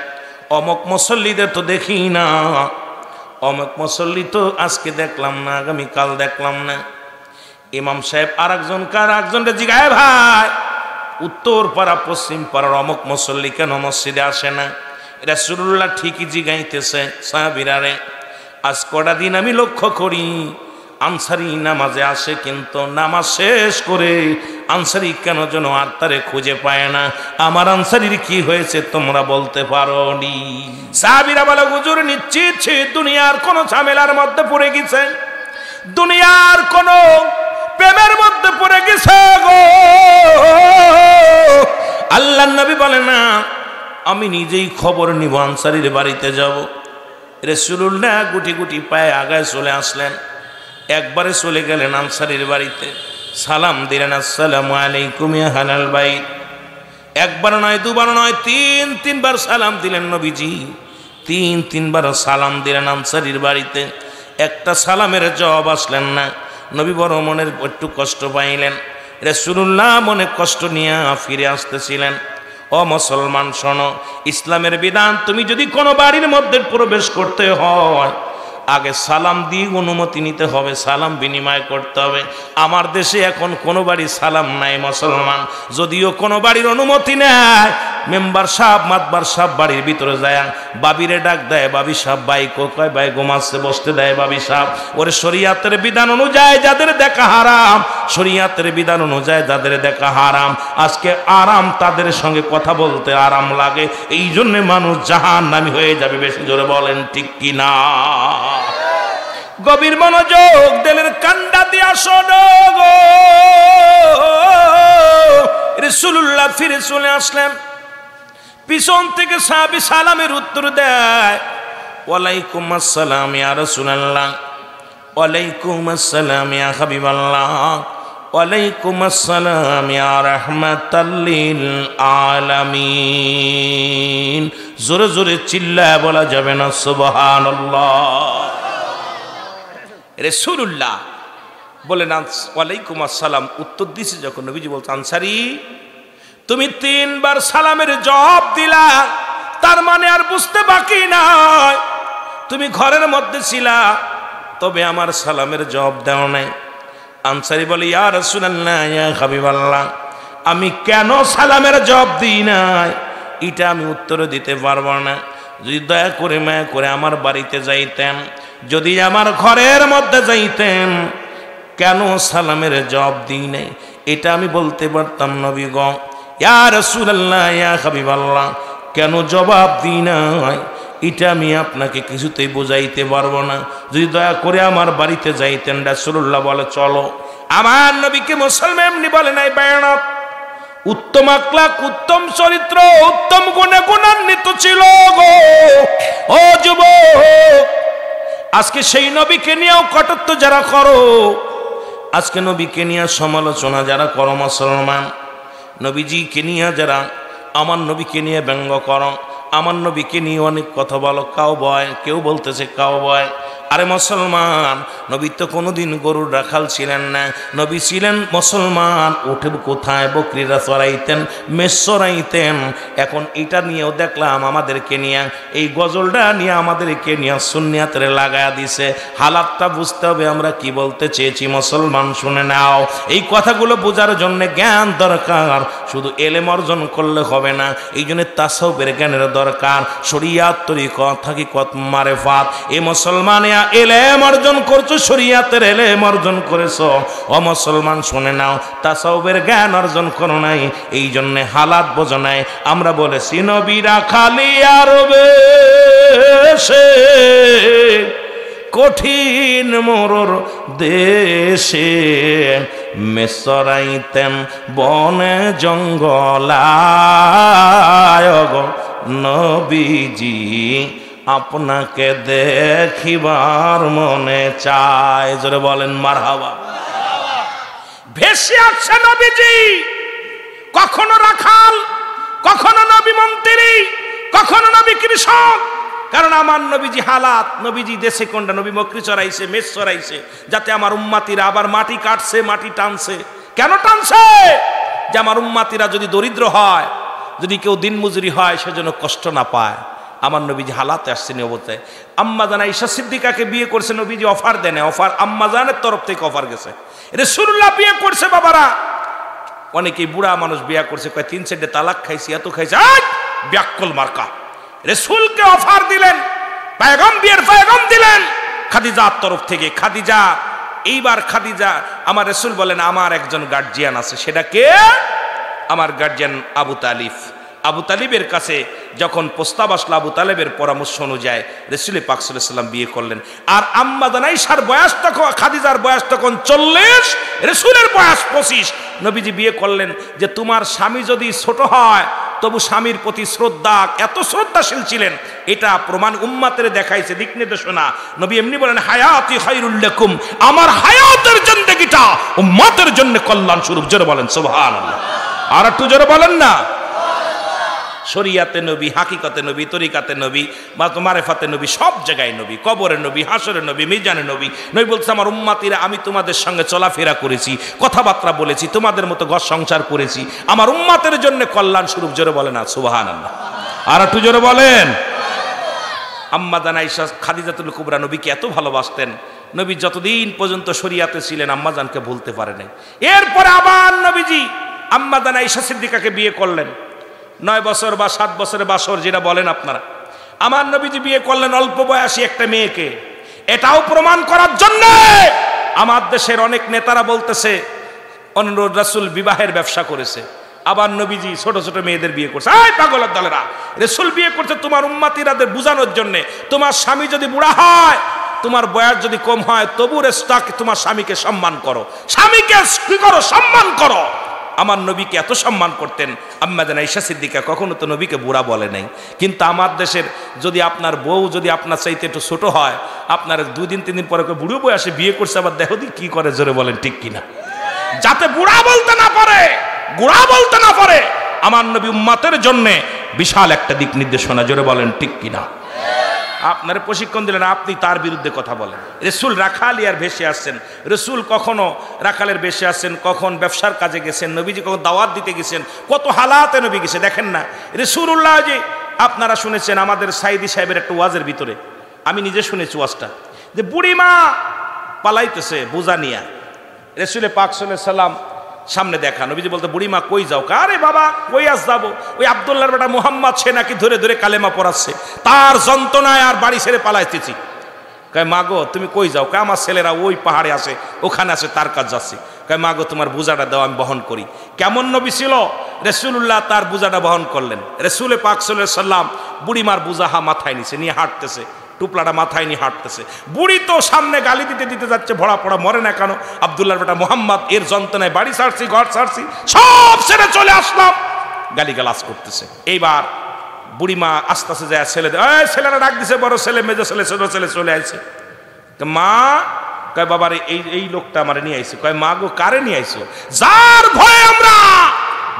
Speaker 1: অমুক মুসল্লিদের তো দেখি না, অমুক মুসল্লি তো আজকে দেখলাম না, আগামীকাল দেখলাম না। ইমাম সাহেব আরেকজনকে জিগায়, ভাই উত্তর পাড়া পশ্চিম পাড়ার অমুক মুসল্লি কেন মসজিদে আসে না? রাসূলুল্লাহ ঠিকই জিগাইতেছে সাহাবীরা রে, আজ কটা দিন আমি লক্ষ্য করি আনসারি নামাজে আসে, কিন্তু নামাজ শেষ করে আনসারি কেন যেন আর তারে খুঁজে পায় না। আমার আনসারির কি হয়েছে তোমরা বলতে পারো নি? সাহাবীরা বলে, হুজুর নিশ্চিত সে দুনিয়ার কোন ঝামেলার মধ্যে পড়ে গেছে, দুনিয়ার কোন প্রেমের মধ্যে পড়ে গেছে গো। আল্লাহর নবী বলে, না আমি নিজেই খবর নিব, আনসারির বাড়িতে যাব। রাসূলুল্লাহ গুটি গুটি পায়ে আগায় চলে আসলেন, একবারে চলে গেলেন আনসারির বাড়িতে, সালাম দিলেন, আসসালামু আলাইকুম ইয়া আহলাল বাইত। একবার নয়, দুবার নয়, তিনবার সালাম দিলেন নবীজি, তিনবার সালাম দিলেন আনসারির বাড়িতে। একটা সালামের জবাব আসলেন না। নবী বড় মনের একটু কষ্ট পাইলেন। রাসূলুল্লাহ মনে কষ্ট নিয়ে ফিরে আসতেছিলেন। ও মুসলমান শোনো, ইসলামের বিধান, তুমি যদি কোনো বাড়ির মধ্যে প্রবেশ করতে হয় আগে সালাম দিয়ে অনুমতি নিতে হবে, সালাম বিনিময় করতে হবে। আমার দেশে এখন কোনো বাড়ির সালাম নাই মুসলমান, যদিও কোনো বাড়ির অনুমতি নেয়, মেম্বার সাহেব মাতবার সাহেব বাড়ির ভিতরে যায়, বাবিরে ডাক দেয়, বাবি সাহেব বাইকো কয়, বাই ঘুমাচ্ছে, বসতে দেয় বাবি সাহেব। ওরে শরীয়তের বিধান অনুযায়ী যাদের দেখা হারাম, শরীয়তের বিধান অনুযায়ী যাদের দেখা হারাম, আজকে আরাম তাদের সঙ্গে কথা বলতে আরাম লাগে, এই জন্যে মানুষ জাহান্নামী হয়ে যাবে। বেশি জোরে বলেন ঠিক কি না? গভীর মনোযোগ দিলের কান্ডা দিয়া শোনো গো। রাসূলুল্লাহ ফিরে চলে আসলেন, পিছন থেকে সাহাবী সালামের উত্তর দেয়, ওয়ালাইকুম আসসালাম ইয়া রাসূলুল্লাহ, ওয়ালাইকুম আসসালাম ইয়া হাবিবাল্লাহ, ওয়ালাইকুম আসসালাম ইয়া রাহমাতাল লিল আলামিন। জোরে জোরে চিল্লায় বলা যাবে না সুবহানাল্লাহ? রাসূলুল্লাহ বলেন ওয়ালাইকুম আসসালাম, উত্তর দিছে যখন নবীজি বলতে, আনসারী তুমি তিনবার সালামের জবাব দিলা, তার মানে আর বুঝতে বাকি নাই তুমি ঘরের মধ্যে ছিলা, তবে আমার সালামের জবাব দাও নাই। আনসারী বলে, ইয়া রাসূলুল্লাহ ইয়া হাবিবাল্লাহ, আমি কেন সালামের জবাব দিই নাই এটা আমি উত্তর দিতে পারবো না। যদি দয়া করে মায়া করে আমার বাড়িতে যাইতেন, যদি আমার ঘরের মধ্যে যাইতেন, কেন সালামের জবাব দিই নাই এটা আমি বলতে পারতাম। নবী গো, ইয়া রাসূলুল্লাহ ইয়া হাবিবাল্লাহ, কেন জবাব দিই নাই এটা আমি আপনাকে কিছুতেই বোঝাইতে পারবো না। যদি দয়া করে আমার বাড়িতে যাইতেন। রাসূলুল্লাহ বলে, চলো। আমার নবীকে মুসলমান এমনি বলে নাই, বায়ানত উত্তম আখলাক, উত্তম চরিত্র, উত্তম গুণে গুণান্বিত ছিল গো। ও যুবক, আজকে সেই নবীকে নিয়েও কটূক্তি যারা করো, আজকে নবীকে নিয়ে সমালোচনা যারা করো মুসলমান, নবীজিকে নিয়ে যারা আমার নবীকে নিয়ে ব্যঙ্গ করো, আমার নবীকে নিয়ে অনেক কথা বলো, কাউ বয়, কেউ বলতেছে কাউ বয়। আরে মুসলমান, নবী তো কোনোদিন গরুর রাখাল ছিলেন না, নবী ছিলেন মুসলমান। উঠে কোথায় বকরিরা চড়াইতেন, মেষ চড়াইতেন। এখন এটা নিয়েও দেখলাম আমাদেরকে নিয়ে, এই গজলটা নিয়ে আমাদেরকে নিয়ে সুন্নিয়াতের লাগায়া দিছে। হালাতটা বুঝতে হবে আমরা কি বলতে চেয়েছি। মুসলমান শুনে নাও, এই কথাগুলো বোঝার জন্য জ্ঞান দরকার, শুধু এলেম অর্জন করলে হবে না, এই জন্য তাসাউফের জ্ঞানের দরকার। শরিয়াত তরিকত হাকিকত মারেফাত, এই মুসলমানে এলেম অর্জন করছো, শরিয়াতের এলেম অর্জন করেছো। ও মুসলমান শুনে নাও, তাসাউফের জ্ঞান অর্জন করো নাই, এই জন্য হালাত বোঝো নাই। আমরা বলেছি নবীরা খালি আরবে সে কঠিন মোরর দেশে, মেসরাইতেন বনে জঙ্গলায় গো নবীজি, আপনাকে দেখিবার মনে চায়। জোরে বলেন মারহাবা। ভেসে আসছে নবীজি, কখনো রাখাল, কখনো নবী মন্ত্রী, কখনো নবী কৃষক। কারণ আমার নবীজি হালাত, নবীজি দেশে কোনটা, নবী বকরি চড়াইছে, মেষ চড়াইছে, যাতে আমার উম্মাতিরা আবার মাটি কাটছে, মাটি টানছে। কেন টানছে? যে আমার উম্মাতিরা যদি দরিদ্র হয়, যদি কেউ দিন মজুরি হয়, সেজন্য কষ্ট না পায়। আমার নবীজি হালাতে আসছেন অবস্থায়। আম্মাজান আয়েশা সিদ্দিকাকে বিয়ে করছে, নবীজি অফার দেন, অফার আম্মাজানের তরফ থেকে অফার গেছে। রাসূলুল্লাহ বিয়ে করছে বাবারা, অনেকেই বুড়া মানুষ বিয়া করছে, কয় 3-4 তালাক খাইছি, এত খাইছি, ব্যাককল মার্কা। রাসূলকে অফার দিলেন, বিয়ের পয়গাম দিলেন খাদিজার তরফ থেকে। খাদিজা, এইবার খাদিজা, আমার রাসূল বলেন আমার একজন গার্জিয়ান আছে, সেটা কে? আমার গার্জিয়ান আবু তালিব। আবু তালিবের কাছে যখন প্রস্তাব আসলো, আবু তালেবের পরামর্শ অনুযায়ী রাসূল পাক সাল্লাল্লাহু আলাইহি ওয়াসাল্লাম বিয়ে করলেন। আর আম্মা জান আয়েশার বয়স তখন, খাদিজার বয়স তখন 40, রাসূলের বয়স 25। নবীজি বিয়ে করলেন যে তোমার স্বামী যদি ছোট হয় তবু স্বামীর প্রতি শ্রদ্ধা, এত শ্রদ্ধাশীল ছিলেন, এটা প্রমাণ উম্মতের দেখাইছে, দিক নির্দেশনা। নবী এমনি বলেন হায়াতি খায়রুল লাকুম, আমার হায়াতের জিন্দেগিটা উম্মতের জন্য কল্যাণ স্বরূপ। জোরে বলেন সুবহানাল্লাহ। আর একটু জোরে বলেন না। শরিয়াতে নবী, হাকিকতে নবী, তরিকাতে নবী, মারেফাতে নবী, সব জায়গায় নবী, কবরে নবী, হাসরে নবী, মিজানে নবী। নবী বলছে আমার উম্মতিরা, আমি তোমাদের সঙ্গে চলাফেরা করেছি, কথাবার্তা বলেছি, তোমাদের মতো ঘর সংসার করেছি, আমার উম্মতের জন্য কল্যাণ স্বরূপ। জোরে বলেন না সুবহানাল্লাহ। আর একটু জোরে বলেন। আম্মা জান আয়েশা খাদিজাতুল কুবরা নবীকে এত ভালোবাসতেন, নবী যতদিন পর্যন্ত শরিয়াতে ছিলেন আম্মা জানকে ভুলতে পারে নাই। এরপরে আবার নবীজি আম্মা জান আয়েশা সিদ্দিকাকে বিয়ে করলেন। 9 বছর বা 7 বছরের বাসর যেটা বলেন আপনারা, আমার নবীজি বিয়ে করলেন অল্প বয়সী একটা মেয়েকে। এটাও প্রমাণ করার জন্য আমার দেশের অনেক নেতারা বলতেছে অনুরোধ রাসূল বিবাহের ব্যবসা করেছে, আবার নবীজি ছোট ছোট মেয়েদের বিয়ে করছে। এই পাগলের দলেরা, রাসূল বিয়ে করছে তোমার উম্মতিরাদের বুঝানোর জন্য, তোমার স্বামী যদি বুড়া হয়, তোমার বয়স যদি কম হয়, তবু তোমার স্বামীকে সম্মান করো, স্বামীকে কি করো? সম্মান করো। আমার নবীকে এত সম্মান করতেন। আম্মা জান আয়েশা সিদ্দিকা কখনো তো নবীকে বুড়া বলে নাই। কিন্তু আমার দেশের যদি আপনার বউ যদি আপনার চাইতে একটু ছোট হয়, আপনার 2-3 দিন পরে বুড়ো বয়সে বিয়ে করছে, আবার দেখো দি কি করে। জোরে বলেন ঠিক কিনা? যাতে বুড়া বলতে না পারে, গোড়া বলতে না পারে। আমার নবী উম্মতের জন্য বিশাল একটা দিক নির্দেশনা। জোরে বলেন ঠিক কিনা? আপনার প্রশিক্ষণ দিলেন, আপনি তার বিরুদ্ধে কথা বলেন। রাসূল রাখালিয়ার ভেসে আসছেন, রাসূল কখনো রাখালের ভেসে আসছেন, কখন ব্যবসার কাজে গেছেন, নবীজি কখন দাওয়াত দিতে গেছেন, কত হালাতে নবী গেছে দেখেন না। রাসূলুল্লাহ যে আপনারা শুনেছেন আমাদের সাইদি সাহেবের একটা ওয়াজের ভিতরে, আমি নিজে শুনেছি ওয়াজটা, যে বুড়িমা পালাইতেছে বোঝা নিয়া, রাসূল পাক সাল্লাল্লাহু আলাইহি সাল্লাম সামনে দেখা, নবীজি বলতে বুড়িমা কই যাও? আরে বাবা কই আস যাবো, ওই আব্দুল্লাহর বেটা মুহাম্মদ সে নাকি ধরে ধরে কালেমা পড়াচ্ছে, তার যন্ত্রণায় আর বাড়ি ছেড়ে পালাইতেছি। কয় মা গো তুমি কই যাও? কয় আমার ছেলেরা ওই পাহাড়ে আছে, ওখানে আছে, তার কাজ যাচ্ছে। কয় মা গো তোমার বোঝাটা দাও আমি বহন করি। কেমন নবী ছিল? রাসূলুল্লাহ তার বোঝাটা বহন করলেন। রাসূল পাক সাল্লাল্লাহু আলাইহি সাল্লাম বুড়িমার বোঝাহা মাথায় নিছে, নিয়ে হাঁটতেছে, টুপলাটা মাথায় নিয়ে হাঁটতেছে। বুড়ি তো সামনে গালি দিতে দিতে যাচ্ছে, ভরা পড়া মরে না কেন? আব্দুল্লাহর বেটা মুহাম্মদ এর যন্ত্রণায় বাড়ি ছাড়ছি, ঘর ছাড়ছি, সব ছেড়ে চলে আসলাম, গালিগালাজ করতেছে। এইবার বুড়িমা আস্তে আস্তে যায় ছেলেরা ডাক দিছে, বড় ছেলে, মেজো ছেলে, ছোট ছেলে চলে আসছে। মা কয় বাবার এই লোকটা আমার নিয়ে আইছে। কয় মা গো কারে নিয়ে আইছো? যার ভয়ে আমরা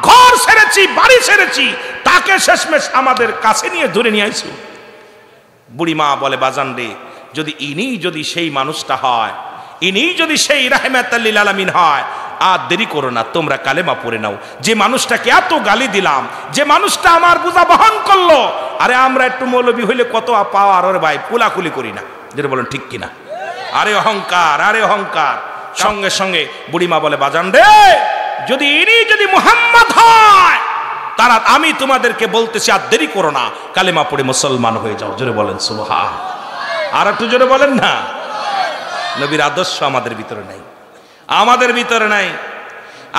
Speaker 1: ঘর ছেড়েছি, বাড়ি ছেড়েছি, তাকে শেষমেশ আমাদের কাছে নিয়ে ধরে নিয়ে আইছো। বুড়িমা বলে বাজান রে, যদি সেই মানুষটা হয়, ইনি যদি সেই রাহমাতুল লিল আলামিন হয়, আর দেরি করো না, তোমরা কালেমা পড়ে নাও। যে মানুষটাকে এত গালি দিলাম, যে মানুষটা আমার বোঝা বহন করলো, আরে আমরা একটু মৌলবী হইলে কত পাওয়ার, ওরে ভাই কোলাকুলি করি না। যেটা বলেন ঠিক কিনা? আরে অহংকার, আরে অহংকার। সঙ্গে সঙ্গে বুড়িমা বলে বাজান রে, যদি মুহাম্মদ হয়, তারা আমি তোমাদেরকে বলতেছি আর দেরি করো না, কালেমা পড়ে মুসলমান হয়ে যাও। জোরে বলেন সুবহান। আর একটু জোরে বলেন না। নবীর আদর্শ আমাদের ভিতরে নাই, আমাদের ভিতরে নাই।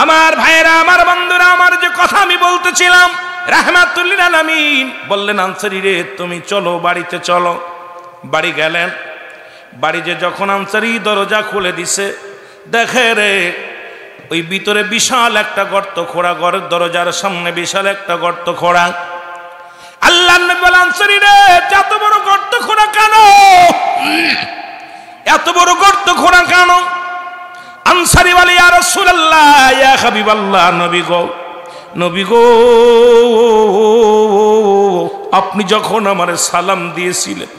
Speaker 1: আমার ভাইয়েরা, আমার বন্ধুরা, আমার যে কথা আমি বলতেছিলাম, রাহমাতুল লিল আলামিন বললেন আনসারী রে তুমি চলো, বাড়িতে চলো। বাড়ি গেলেন। বাড়ি যে যখন আনসারী দরজা খুলে দিছে, দেখে রে ওই ভিতরে বিশাল একটা গর্ত খোঁড়া, ঘরের দরজার সামনে বিশাল একটা গর্ত খোঁড়া। আল্লাহর নবী বলেন আনসারী রে এত বড় গর্ত খোঁড়া কেন? এত বড় গর্ত খোঁড়া কেন? আনসারী বলে ইয়া রাসূলুল্লাহ, ইয়া হাবিবাল্লাহ, নবী গো আপনি যখন আমারে সালাম দিয়েছিলেন,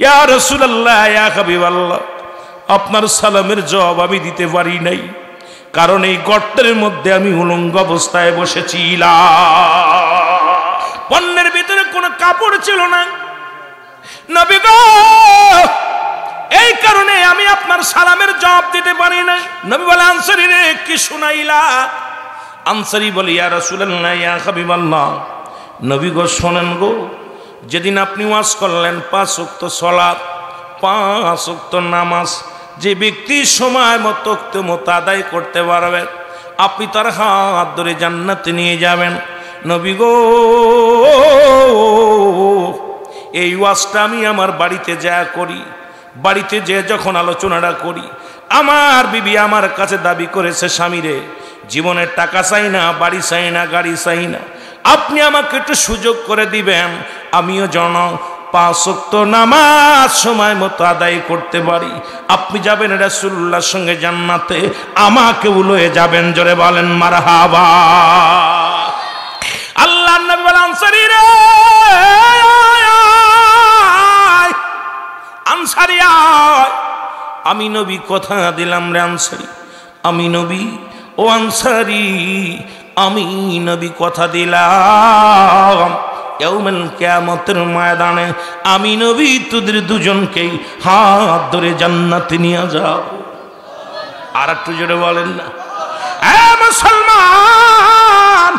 Speaker 1: ইয়া রাসূলুল্লাহ, ইয়া হাবিবাল্লাহ, আপনার সালামের জবাব আমি দিতে পারি নাই, কারণ এই গর্তের মধ্যে আমি উলঙ্গ অবস্থায় বসেছিলাম, পণ্যের ভিতরে কোনো কাপড় ছিল না। নবী গো এই কারণে আমি আপনার সালামের জবাব দিতে পারি না। নবী বলে আনসারী রে কি শুনাইলা? আনসারী বলে ইয়া রাসূলুল্লাহ ইয়া হাবিবাল্লাহ, নবী গো শোনেন গো, যেদিন আপনি ওয়াজ করলেন 5 ওয়াক্ত সালাত 5 ওয়াক্ত নামাজ যে ব্যক্তি সময় মতো আদায় করতে পারবে আপনি তার হাত ধরে জান্নাতে নিয়ে যাবেন। নবী গো এই ওয়াজটা আমি আমার বাড়িতে যা করি, বাড়িতে যে যখন আলোচনাটা করি, আমার বিবি আমার কাছে দাবি করেছে স্বামীরে জীবনের টাকা চাই না, বাড়ি চাই না, গাড়ি চাই না, আপনি আমাকে একটু সুযোগ করে দিবেন, আমিও যেন 5 ওয়াক্ত নামাজ সময় মতো আদায় করতে পারি। আপনি যাবেন রাসূলুল্লাহর সঙ্গে জান্নাতে, আমাকেও লয়ে যাবেন। জোরে বলেন মারহাবা। আল্লাহর নবী বলেন আনসারী রে, আনসারী আয়, আমি নবী কথা দিলাম রে আনসারী, আমি নবী, ও আনসারী আমি নবী কথা দিলাম ইয়াউমুল কিয়ামতের ময়দানে আমি নবী তোদের দুজনকেই হাত ধরে জান্নাতে নিয়ে যাব। আর একটু জোরে বলেন না। মুসলমান,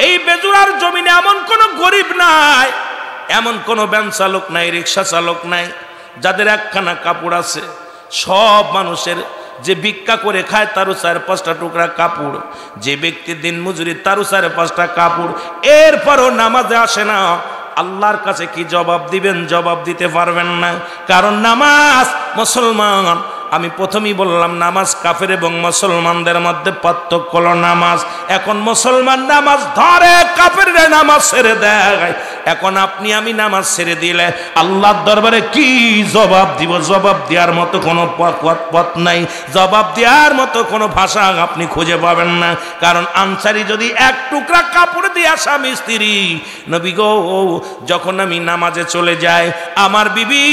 Speaker 1: এই বেজুরার জমিনে এমন কোন গরিব নাই, এমন কোন ভ্যান চালক নাই, রিক্সা চালক নাই যাদের একখানা কাপড় আছে। সব মানুষের যে ভিক্ষা করে খায় তারও 4-5টা টুকরা কাপড়, যে ব্যক্তির দিন মজুরি তারও 4-5টা কাপড়, এরপরও নামাজে আসে না। আল্লাহর কাছে কি জবাব দিবেন? জবাব দিতে পারবেন না। কারণ নামাজ, মুসলমান, আমি প্রথমেই বললাম নামাজ কাফের এবং মুসলমানদের মধ্যে পার্থক্য হলো নামাজ। এখন মুসলমান নামাজ ধরে, কাফের নামাজ ছেড়ে দেয়। এখন আপনি আমি নামাজ ছেড়ে দিলে আল্লাহর দরবারে কি জবাব দিব? জবাব দেওয়ার মতো কোনো পথ নাই, জবাব দেওয়ার মতো কোনো ভাষা আপনি খুঁজে পাবেন না। কারণ আনসারী যদি এক টুকরা কাপড় দিয়ে স্বামী স্ত্রী, নবী গো যখন আমি নামাজে চলে যাই আমার বিবি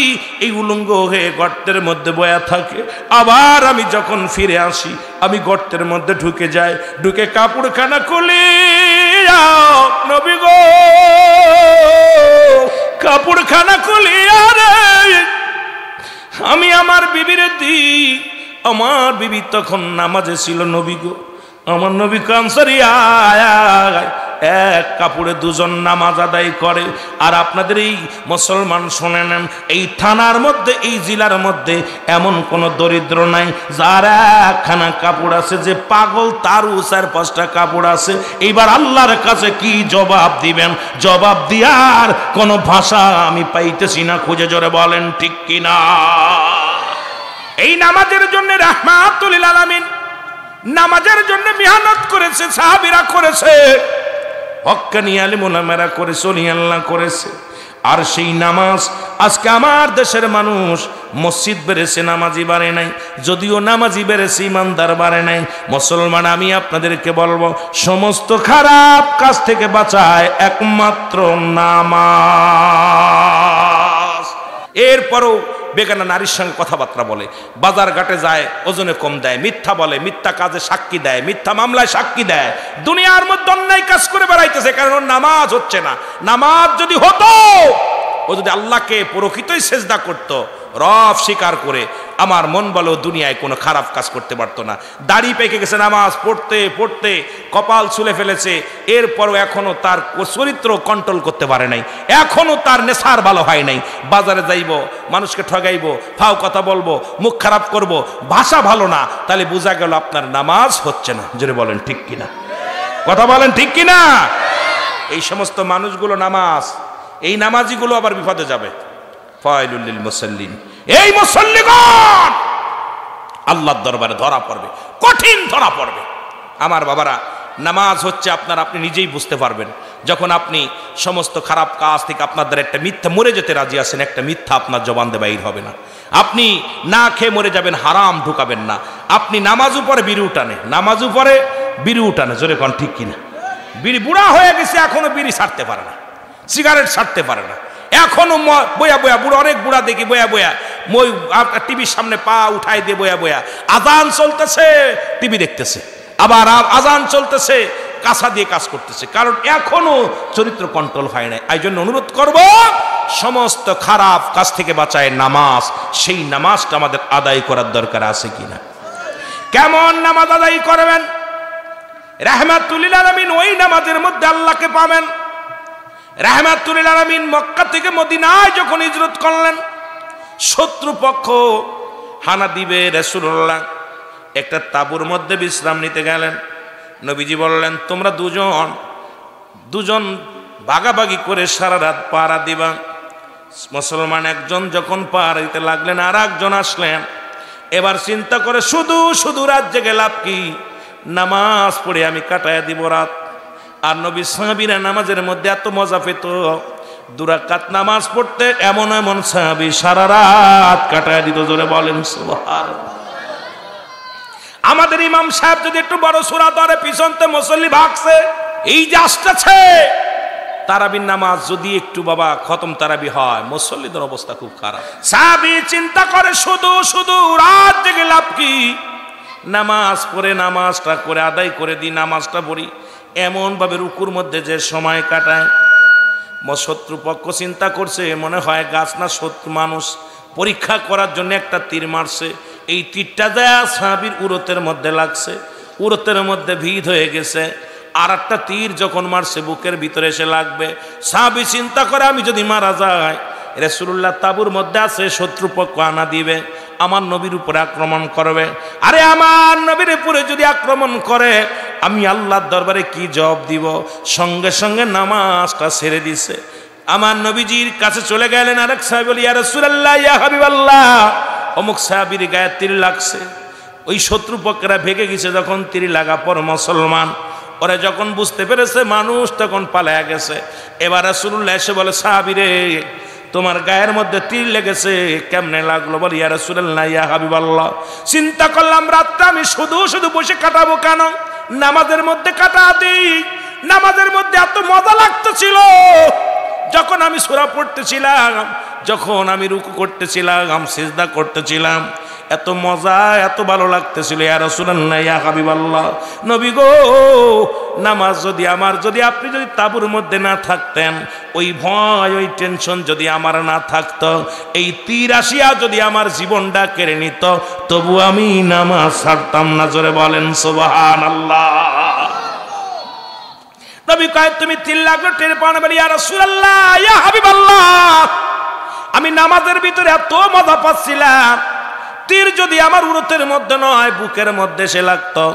Speaker 1: এই উলঙ্গ হয়ে গর্তের মধ্যে বয়া থাকে, আবার আমি যখন ফিরে আসি আমি গর্তের মধ্যে ঢুকে যাই, ঢুকে কাপড়খানা খুলি, নবী গো কাপড়খানা খুলি, আরে আমি আমার বিবির দি, আমার বিবি তখন নামাজে ছিল। নবী গো আমার নবী আনসারী আয়, এক কাপড়ে দুজন নামাজ আদায় করে। আর আপনাদের এই মুসলমান শুনে নেন, এই থানার মধ্যে, এই জেলার মধ্যে এমন কোন দরিদ্র নাই যার একখানা কাপড় আছে, যে পাগল তারও 4-5টা কাপড় আছে। এইবার আল্লাহর কাছে কি জবাব দিবেন? জবাব দিয়ার কোন ভাষা আমি পাইতেছি না, খুঁজে জোরে বলেন ঠিক কিনা। এই নামাজের জন্য রাহমাতুল লিল আলামিন নামাজের জন্য মেহনত করেছে, সাহাবীরা করেছে, হক্কানি আলেম ওলামারা করেছে, ওলি আল্লাহ করেছে। আর সেই নামাজ আজকে আমার দেশের মানুষ মসজিদ বেড়েছে, নামাজি বাড়ে নাই। যদিও নামাজি বেড়েছে, ইমানদার বাড়ে নাই। মুসলমান, আমি আপনাদেরকে বলবো সমস্ত খারাপ কাজ থেকে বাঁচায় একমাত্র নামাজ। এরপরও বেগানা নারীর সঙ্গে কথাবার্তা বলে, বাজার ঘাটে যায় ওজনে কম দেয়, মিথ্যা বলে, মিথ্যা কাজে সাক্ষী দেয়, মিথ্যা মামলায় সাক্ষী দেয়, দুনিয়ার মধ্যে অন্যায় কাজ করে বেড়াইতেছে। কারণ নামাজ হচ্ছে না। নামাজ যদি হতো, ও যদি আল্লাহকে প্রকৃতই সেজদা করতো, রব স্বীকার করে, আমার মন বলো দুনিয়ায় কোনো খারাপ কাজ করতে পারতো না। দাড়ি পেকে গেছে, নামাজ পড়তে পড়তে কপাল ছুলে ফেলেছে, এরপরও এখনো তার চরিত্র কন্ট্রোল করতে পারে নাই, এখনো তার নেশার ভালো হয় নাই। বাজারে যাইব, মানুষকে ঠগাইব, ফাও কথা বলবো, মুখ খারাপ করব, ভাষা ভালো না, তাহলে বোঝা গেল আপনার নামাজ হচ্ছে না। জোরে বলেন ঠিক কিনা, কথা বলেন ঠিক কিনা। এই সমস্ত মানুষগুলো নামাজ, এই নামাজিগুলো আবার বিপদে যাবে। ফাইলুল লিল মুসাল্লিন, এই মুসাল্লিগণ আল্লাহর দরবারে ধরা পড়বে, কঠিন ধরা পড়বে। আমার বাবারা, নামাজ হচ্ছে আপনার, আপনি নিজেই বুঝতে পারবেন যখন আপনি সমস্ত খারাপ কাজ থেকে আপনাদের একটা মিথ্যা, মরে যেতে রাজি আছেন, একটা মিথ্যা আপনার জবান দিয়ে বাইর হবে না। আপনি না খেয়ে মরে যাবেন, হারাম ঢুকাবেন না। আপনি নামাজ উপরে বিড়ি উঠানে, নামাজ উপরে বিড়ি উঠানে, জোরে কোন ঠিক কিনা। বিড়ি বুড়া হয়ে গেছে, এখনো বিড়ি ছাড়তে পারে না, সিগারেট ছাড়তে পারে না, এখনো বয়া বয়া, বুড়ো অনেক বুড়া দেখি বয়া বয়া, মই টিভির সামনে পা উঠাই দিয়ে বয়া বয়া, আজান চলতেছে টিভি দেখতেছে, আবার আজান চলতেছে কাঁসা দিয়ে কাজ করতেছে, কারণ এখনো চরিত্র কন্ট্রোল হয় নাই। এই জন্য অনুরোধ করব, সমস্ত খারাপ কাজ থেকে বাঁচায় নামাজ, সেই নামাজটা আমাদের আদায় করার দরকার আছে কিনা। কেমন নামাজ আদায় করবেন? রাহমাতুল লিল আলামিন ওই নামাজের মধ্যে আল্লাহকে পাবেন। রাহমাতুল লিল আলামিন মক্কা থেকে মদিনায় যখন হিজরত করলেন, শত্রুপক্ষ হানা দিবে, রাসূলুল্লাহ একটা তাঁবুর মধ্যে বিশ্রাম নিতে গেলেন। নবীজি বললেন, তোমরা দুজন ভাগাভাগি করে সারা রাত পাহারা দিবা। মুসলমান একজন যখন পাহারা দিতে লাগলেন, আর একজন আসলেন। এবার চিন্তা করে শুধু রাত জেগে লাভ কি, নামাজ পড়ে আমি কাটায় দিব রাত। আর নবী সাহাবীরা নামাজের মধ্যে এত মজা পেত, 2 রাকাত নামাজ পড়তে এমন সাহাবী সারা রাত কাটায় দিত। জোরে বলেন সুবহানাল্লাহ। আমাদের ইমাম সাহেব যদি একটু বড় সূরা ধরে, পিছনতে মুসল্লি ভাগছে, এই যে আসতেছে তারাবির নামাজ যদি একটু বাবা খতম তারাবি হয়, মুসল্লিদের অবস্থা খুব খারাপ। সাহাবী চিন্তা করে শুধু রাত জেগে লাভ কি, নামাজ পড়ে নামাজটা করে আদায় করে দিই, নামাজটা পড়ি। এমন ভাবে রুকুর মধ্যে যে সময় কাটায়, শত্রুপক্ষ চিন্তা করছে মনে হয় গাছ না শত্রু মানুষ, পরীক্ষা করার জন্য একটা তীর মারছে। এই তীরটা যায় সাহাবীর উরতের মধ্যে লাগছে, উরতের মধ্যে ভিদ হয়ে গেছে। আর একটা তীর যখন মারছে বুকের ভিতরে এসে লাগবে। সাহাবী চিন্তা করে আমি যদি মারা যাই, রাসূলুল্লাহ তাঁবুর মধ্যে আছে, শত্রুপক্ষ আনা দিবে, আমার নবীর উপরে আক্রমণ করবে। আরে আমার নবীর উপরে যদি আক্রমণ করে, আমি আল্লাহর দরবারে কি জবাব দিব? সঙ্গে সঙ্গে নামাজটা ছেড়ে দিছে। আমার নবীজির কাছে চলে গেলেন। আরেক সাহাবী বলি, ইয়া রাসূলুল্লাহ, ইয়া হাবিবাল্লাহ, অমুক সাহাবীর গায়ে তীর লাগছে। ওই শত্রুপক্ষরা ভেগে গেছে। যখন তীর লাগা পর মুসলমান ওরা যখন বুঝতে পেরেছে মানুষ, তখন পালায়া গেছে। এবার রাসূলুল্লাহ এসে বলে, সাহাবী রে, তোমার গায়ের মধ্যে তীর লেগেছে, কেমনে লাগলো? বলি, ইয়া রাসূলুল্লাহ, ইয়া হাবিবাল্লাহ, চিন্তা করলাম রাতটা আমি শুধু বসে কাটাবো কেন, নামাজের মধ্যে কাটা দিই। নামাজের মধ্যে এত মজা লাগতেছিল, যখন আমি সূরা পড়তেছিলাম, যখন আমি রুকু করতেছিলাম, সিজদা করতেছিলাম, এত মজা এত ভালো লাগতেছিল। ইয়া রাসূলুল্লাহ, ইয়া হাবিবাল্লাহ, নবী গো, নামাজ যদি আপনি যদি তাঁবুর মধ্যে না থাকতেন, ওই ভয় ওই টেনশন যদি আমার না থাকতো, এই তীর আসিয়া যদি আমার জীবনটা কেড়ে নিত, তবু আমি নামাজ ছাড়তাম না। জোরে বলেন সুবহানাল্লাহ। নবী কয়, তুমি তীর লাগলো টের পাও না? বলি, ইয়া রাসূলুল্লাহ, ইয়া হাবিবাল্লাহ, আমি নামাজের ভিতরে এত মজা পাচ্ছিলাম, তীর যদি আমার উরতের মধ্যে নয় বুকের মধ্যে সে লাগতো,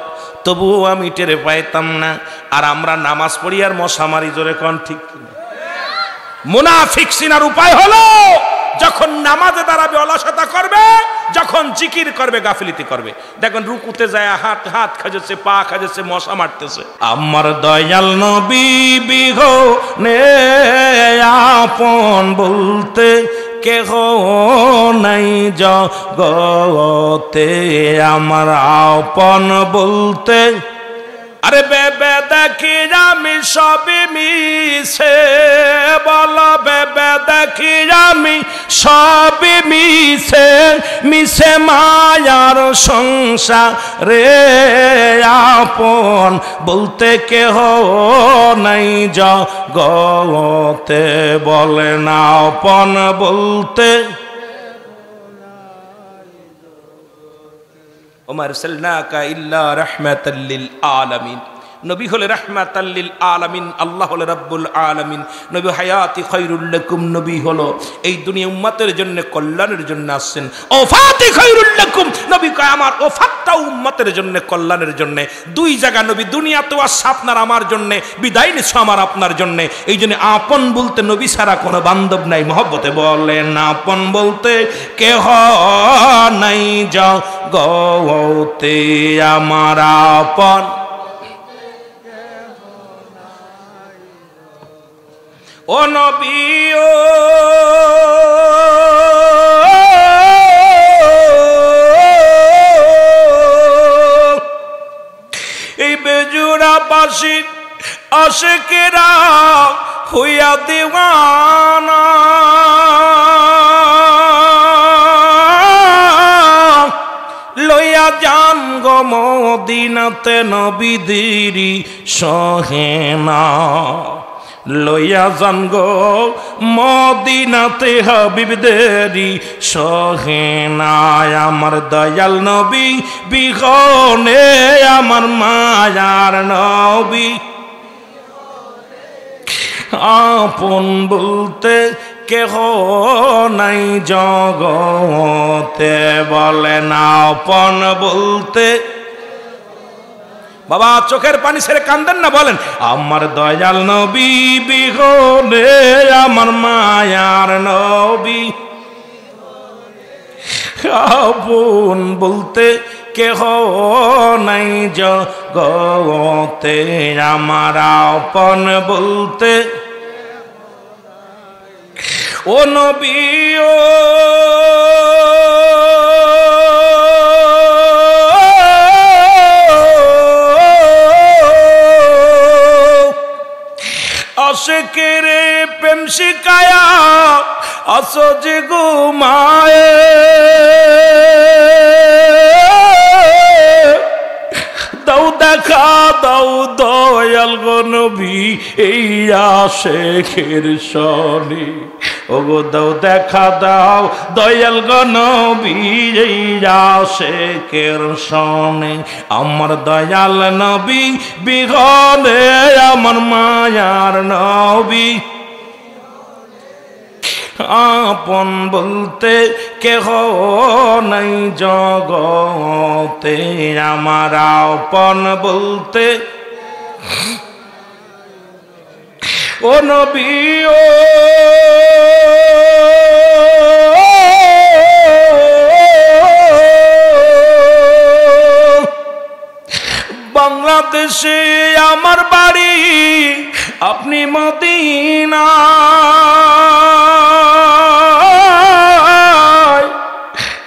Speaker 1: তবুও আমি টেরে পাইতাম না। আর আমরা নামাজ পড়ি আর মশা মারি। জোরে কোন ঠিক কিনা? মুনাফিক সিনার উপায় হলো, যখন নামাজে দাঁড়াবে অলসতা করবে, যখন জিকির করবে গাফিলতি করবে। দেখুন রুকুতে যায় হাত খাজছে, পা খাজছে, মশা মারতেছে। আমার দয়াল নবী বিহনে আপন বলতে কেহ নাই জগতে, আমার আপন বলতে, আরে বেবে দেখি আমি সবই মিছে, বল বেবে দেখি আমি সবই মিছে, মিছে মায়ার সংসারে আপন বলতে কেহ নাই জগতে, বলে না আপন বলতে। ওমা আরসালনাকা ইল্লা রাহমাতাল লিল আলামিন। নবী হলে রাহমাতাল লিল আলামিন, আল্লাহ হলে রাব্বুল আলামিন। নবী হায়াতি খায়রুল লাকুম, নবী হলো এই দুনিয়া উম্মতের জন্য কল্যাণের জন্য আসছেন। ওফাতি খায়রুল লাকুম, নবী কয় আমার ওফাতটা উম্মতের জন্য কল্যাণের জন্য। দুই জায়গা নবী দুনিয়াতেও আসছে আপনার আমার জন্য, বিদায় নিচ্ছে আমার আপনার জন্য। এই জন্য আপন বলতে নবী ছাড়া কোনো বান্ধব নাই। মহব্বতে বলেন, আপন বলতে কেহ নাই জগতে, আমার আপন। ও নবী ও এই বেজুরা বাসি আশিকেরা হইয়া দিওয়ানা, লইয়া যান গো মদিনাতে নবীদেরই সহেনা। লইয়া যান গো মদিনাতে হাবিবদেরি সহেনায় আমার দয়াল নবী বিহনে আমার মায়ার নবী আপন বলতে কেহ নাই জগতে বলে না আপন বলতে বাবা চোখের পানি ছেড়ে কান্দেন না বলেন আমার দয়াল নবী বিহনে আমার মায়ার নবী আপন বলতে কেহ নাই জগতে আমার আপন বলতে ও নবী ও আশিকের প্রেম শিকায়া আসো যে ঘুমায় দাও দেখা দাও দয়াল গো নবী এই আশিকের সনে ও গো দাও দেখা দাও দয়াল গো নবী এই আশিকের সনে আমার দয়াল নবী বিহনে আমার মায়ার নবী আপন বলতে কেহ নাই জগতে আমার আপন বলতে ও নবী ও বাংলাদেশে আমার বাড়ি আপনি মদিনা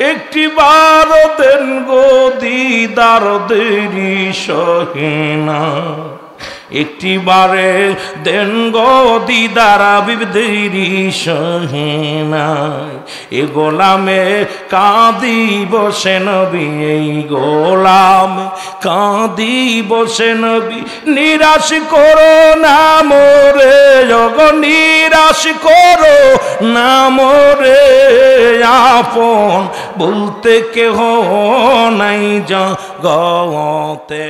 Speaker 1: একটি বার দেন গো দিদার দেরি সহিনা একটি বারে দেন গো দিদার বিদেরি সহিনা এ গোলামে কাঁদি বসে নবী এই গোলাম কাঁদি বসে নবী নিরাশ করো না মোরে জগ নিরাশ করো না মোরে আপন বলতে কেহ নাই জগতে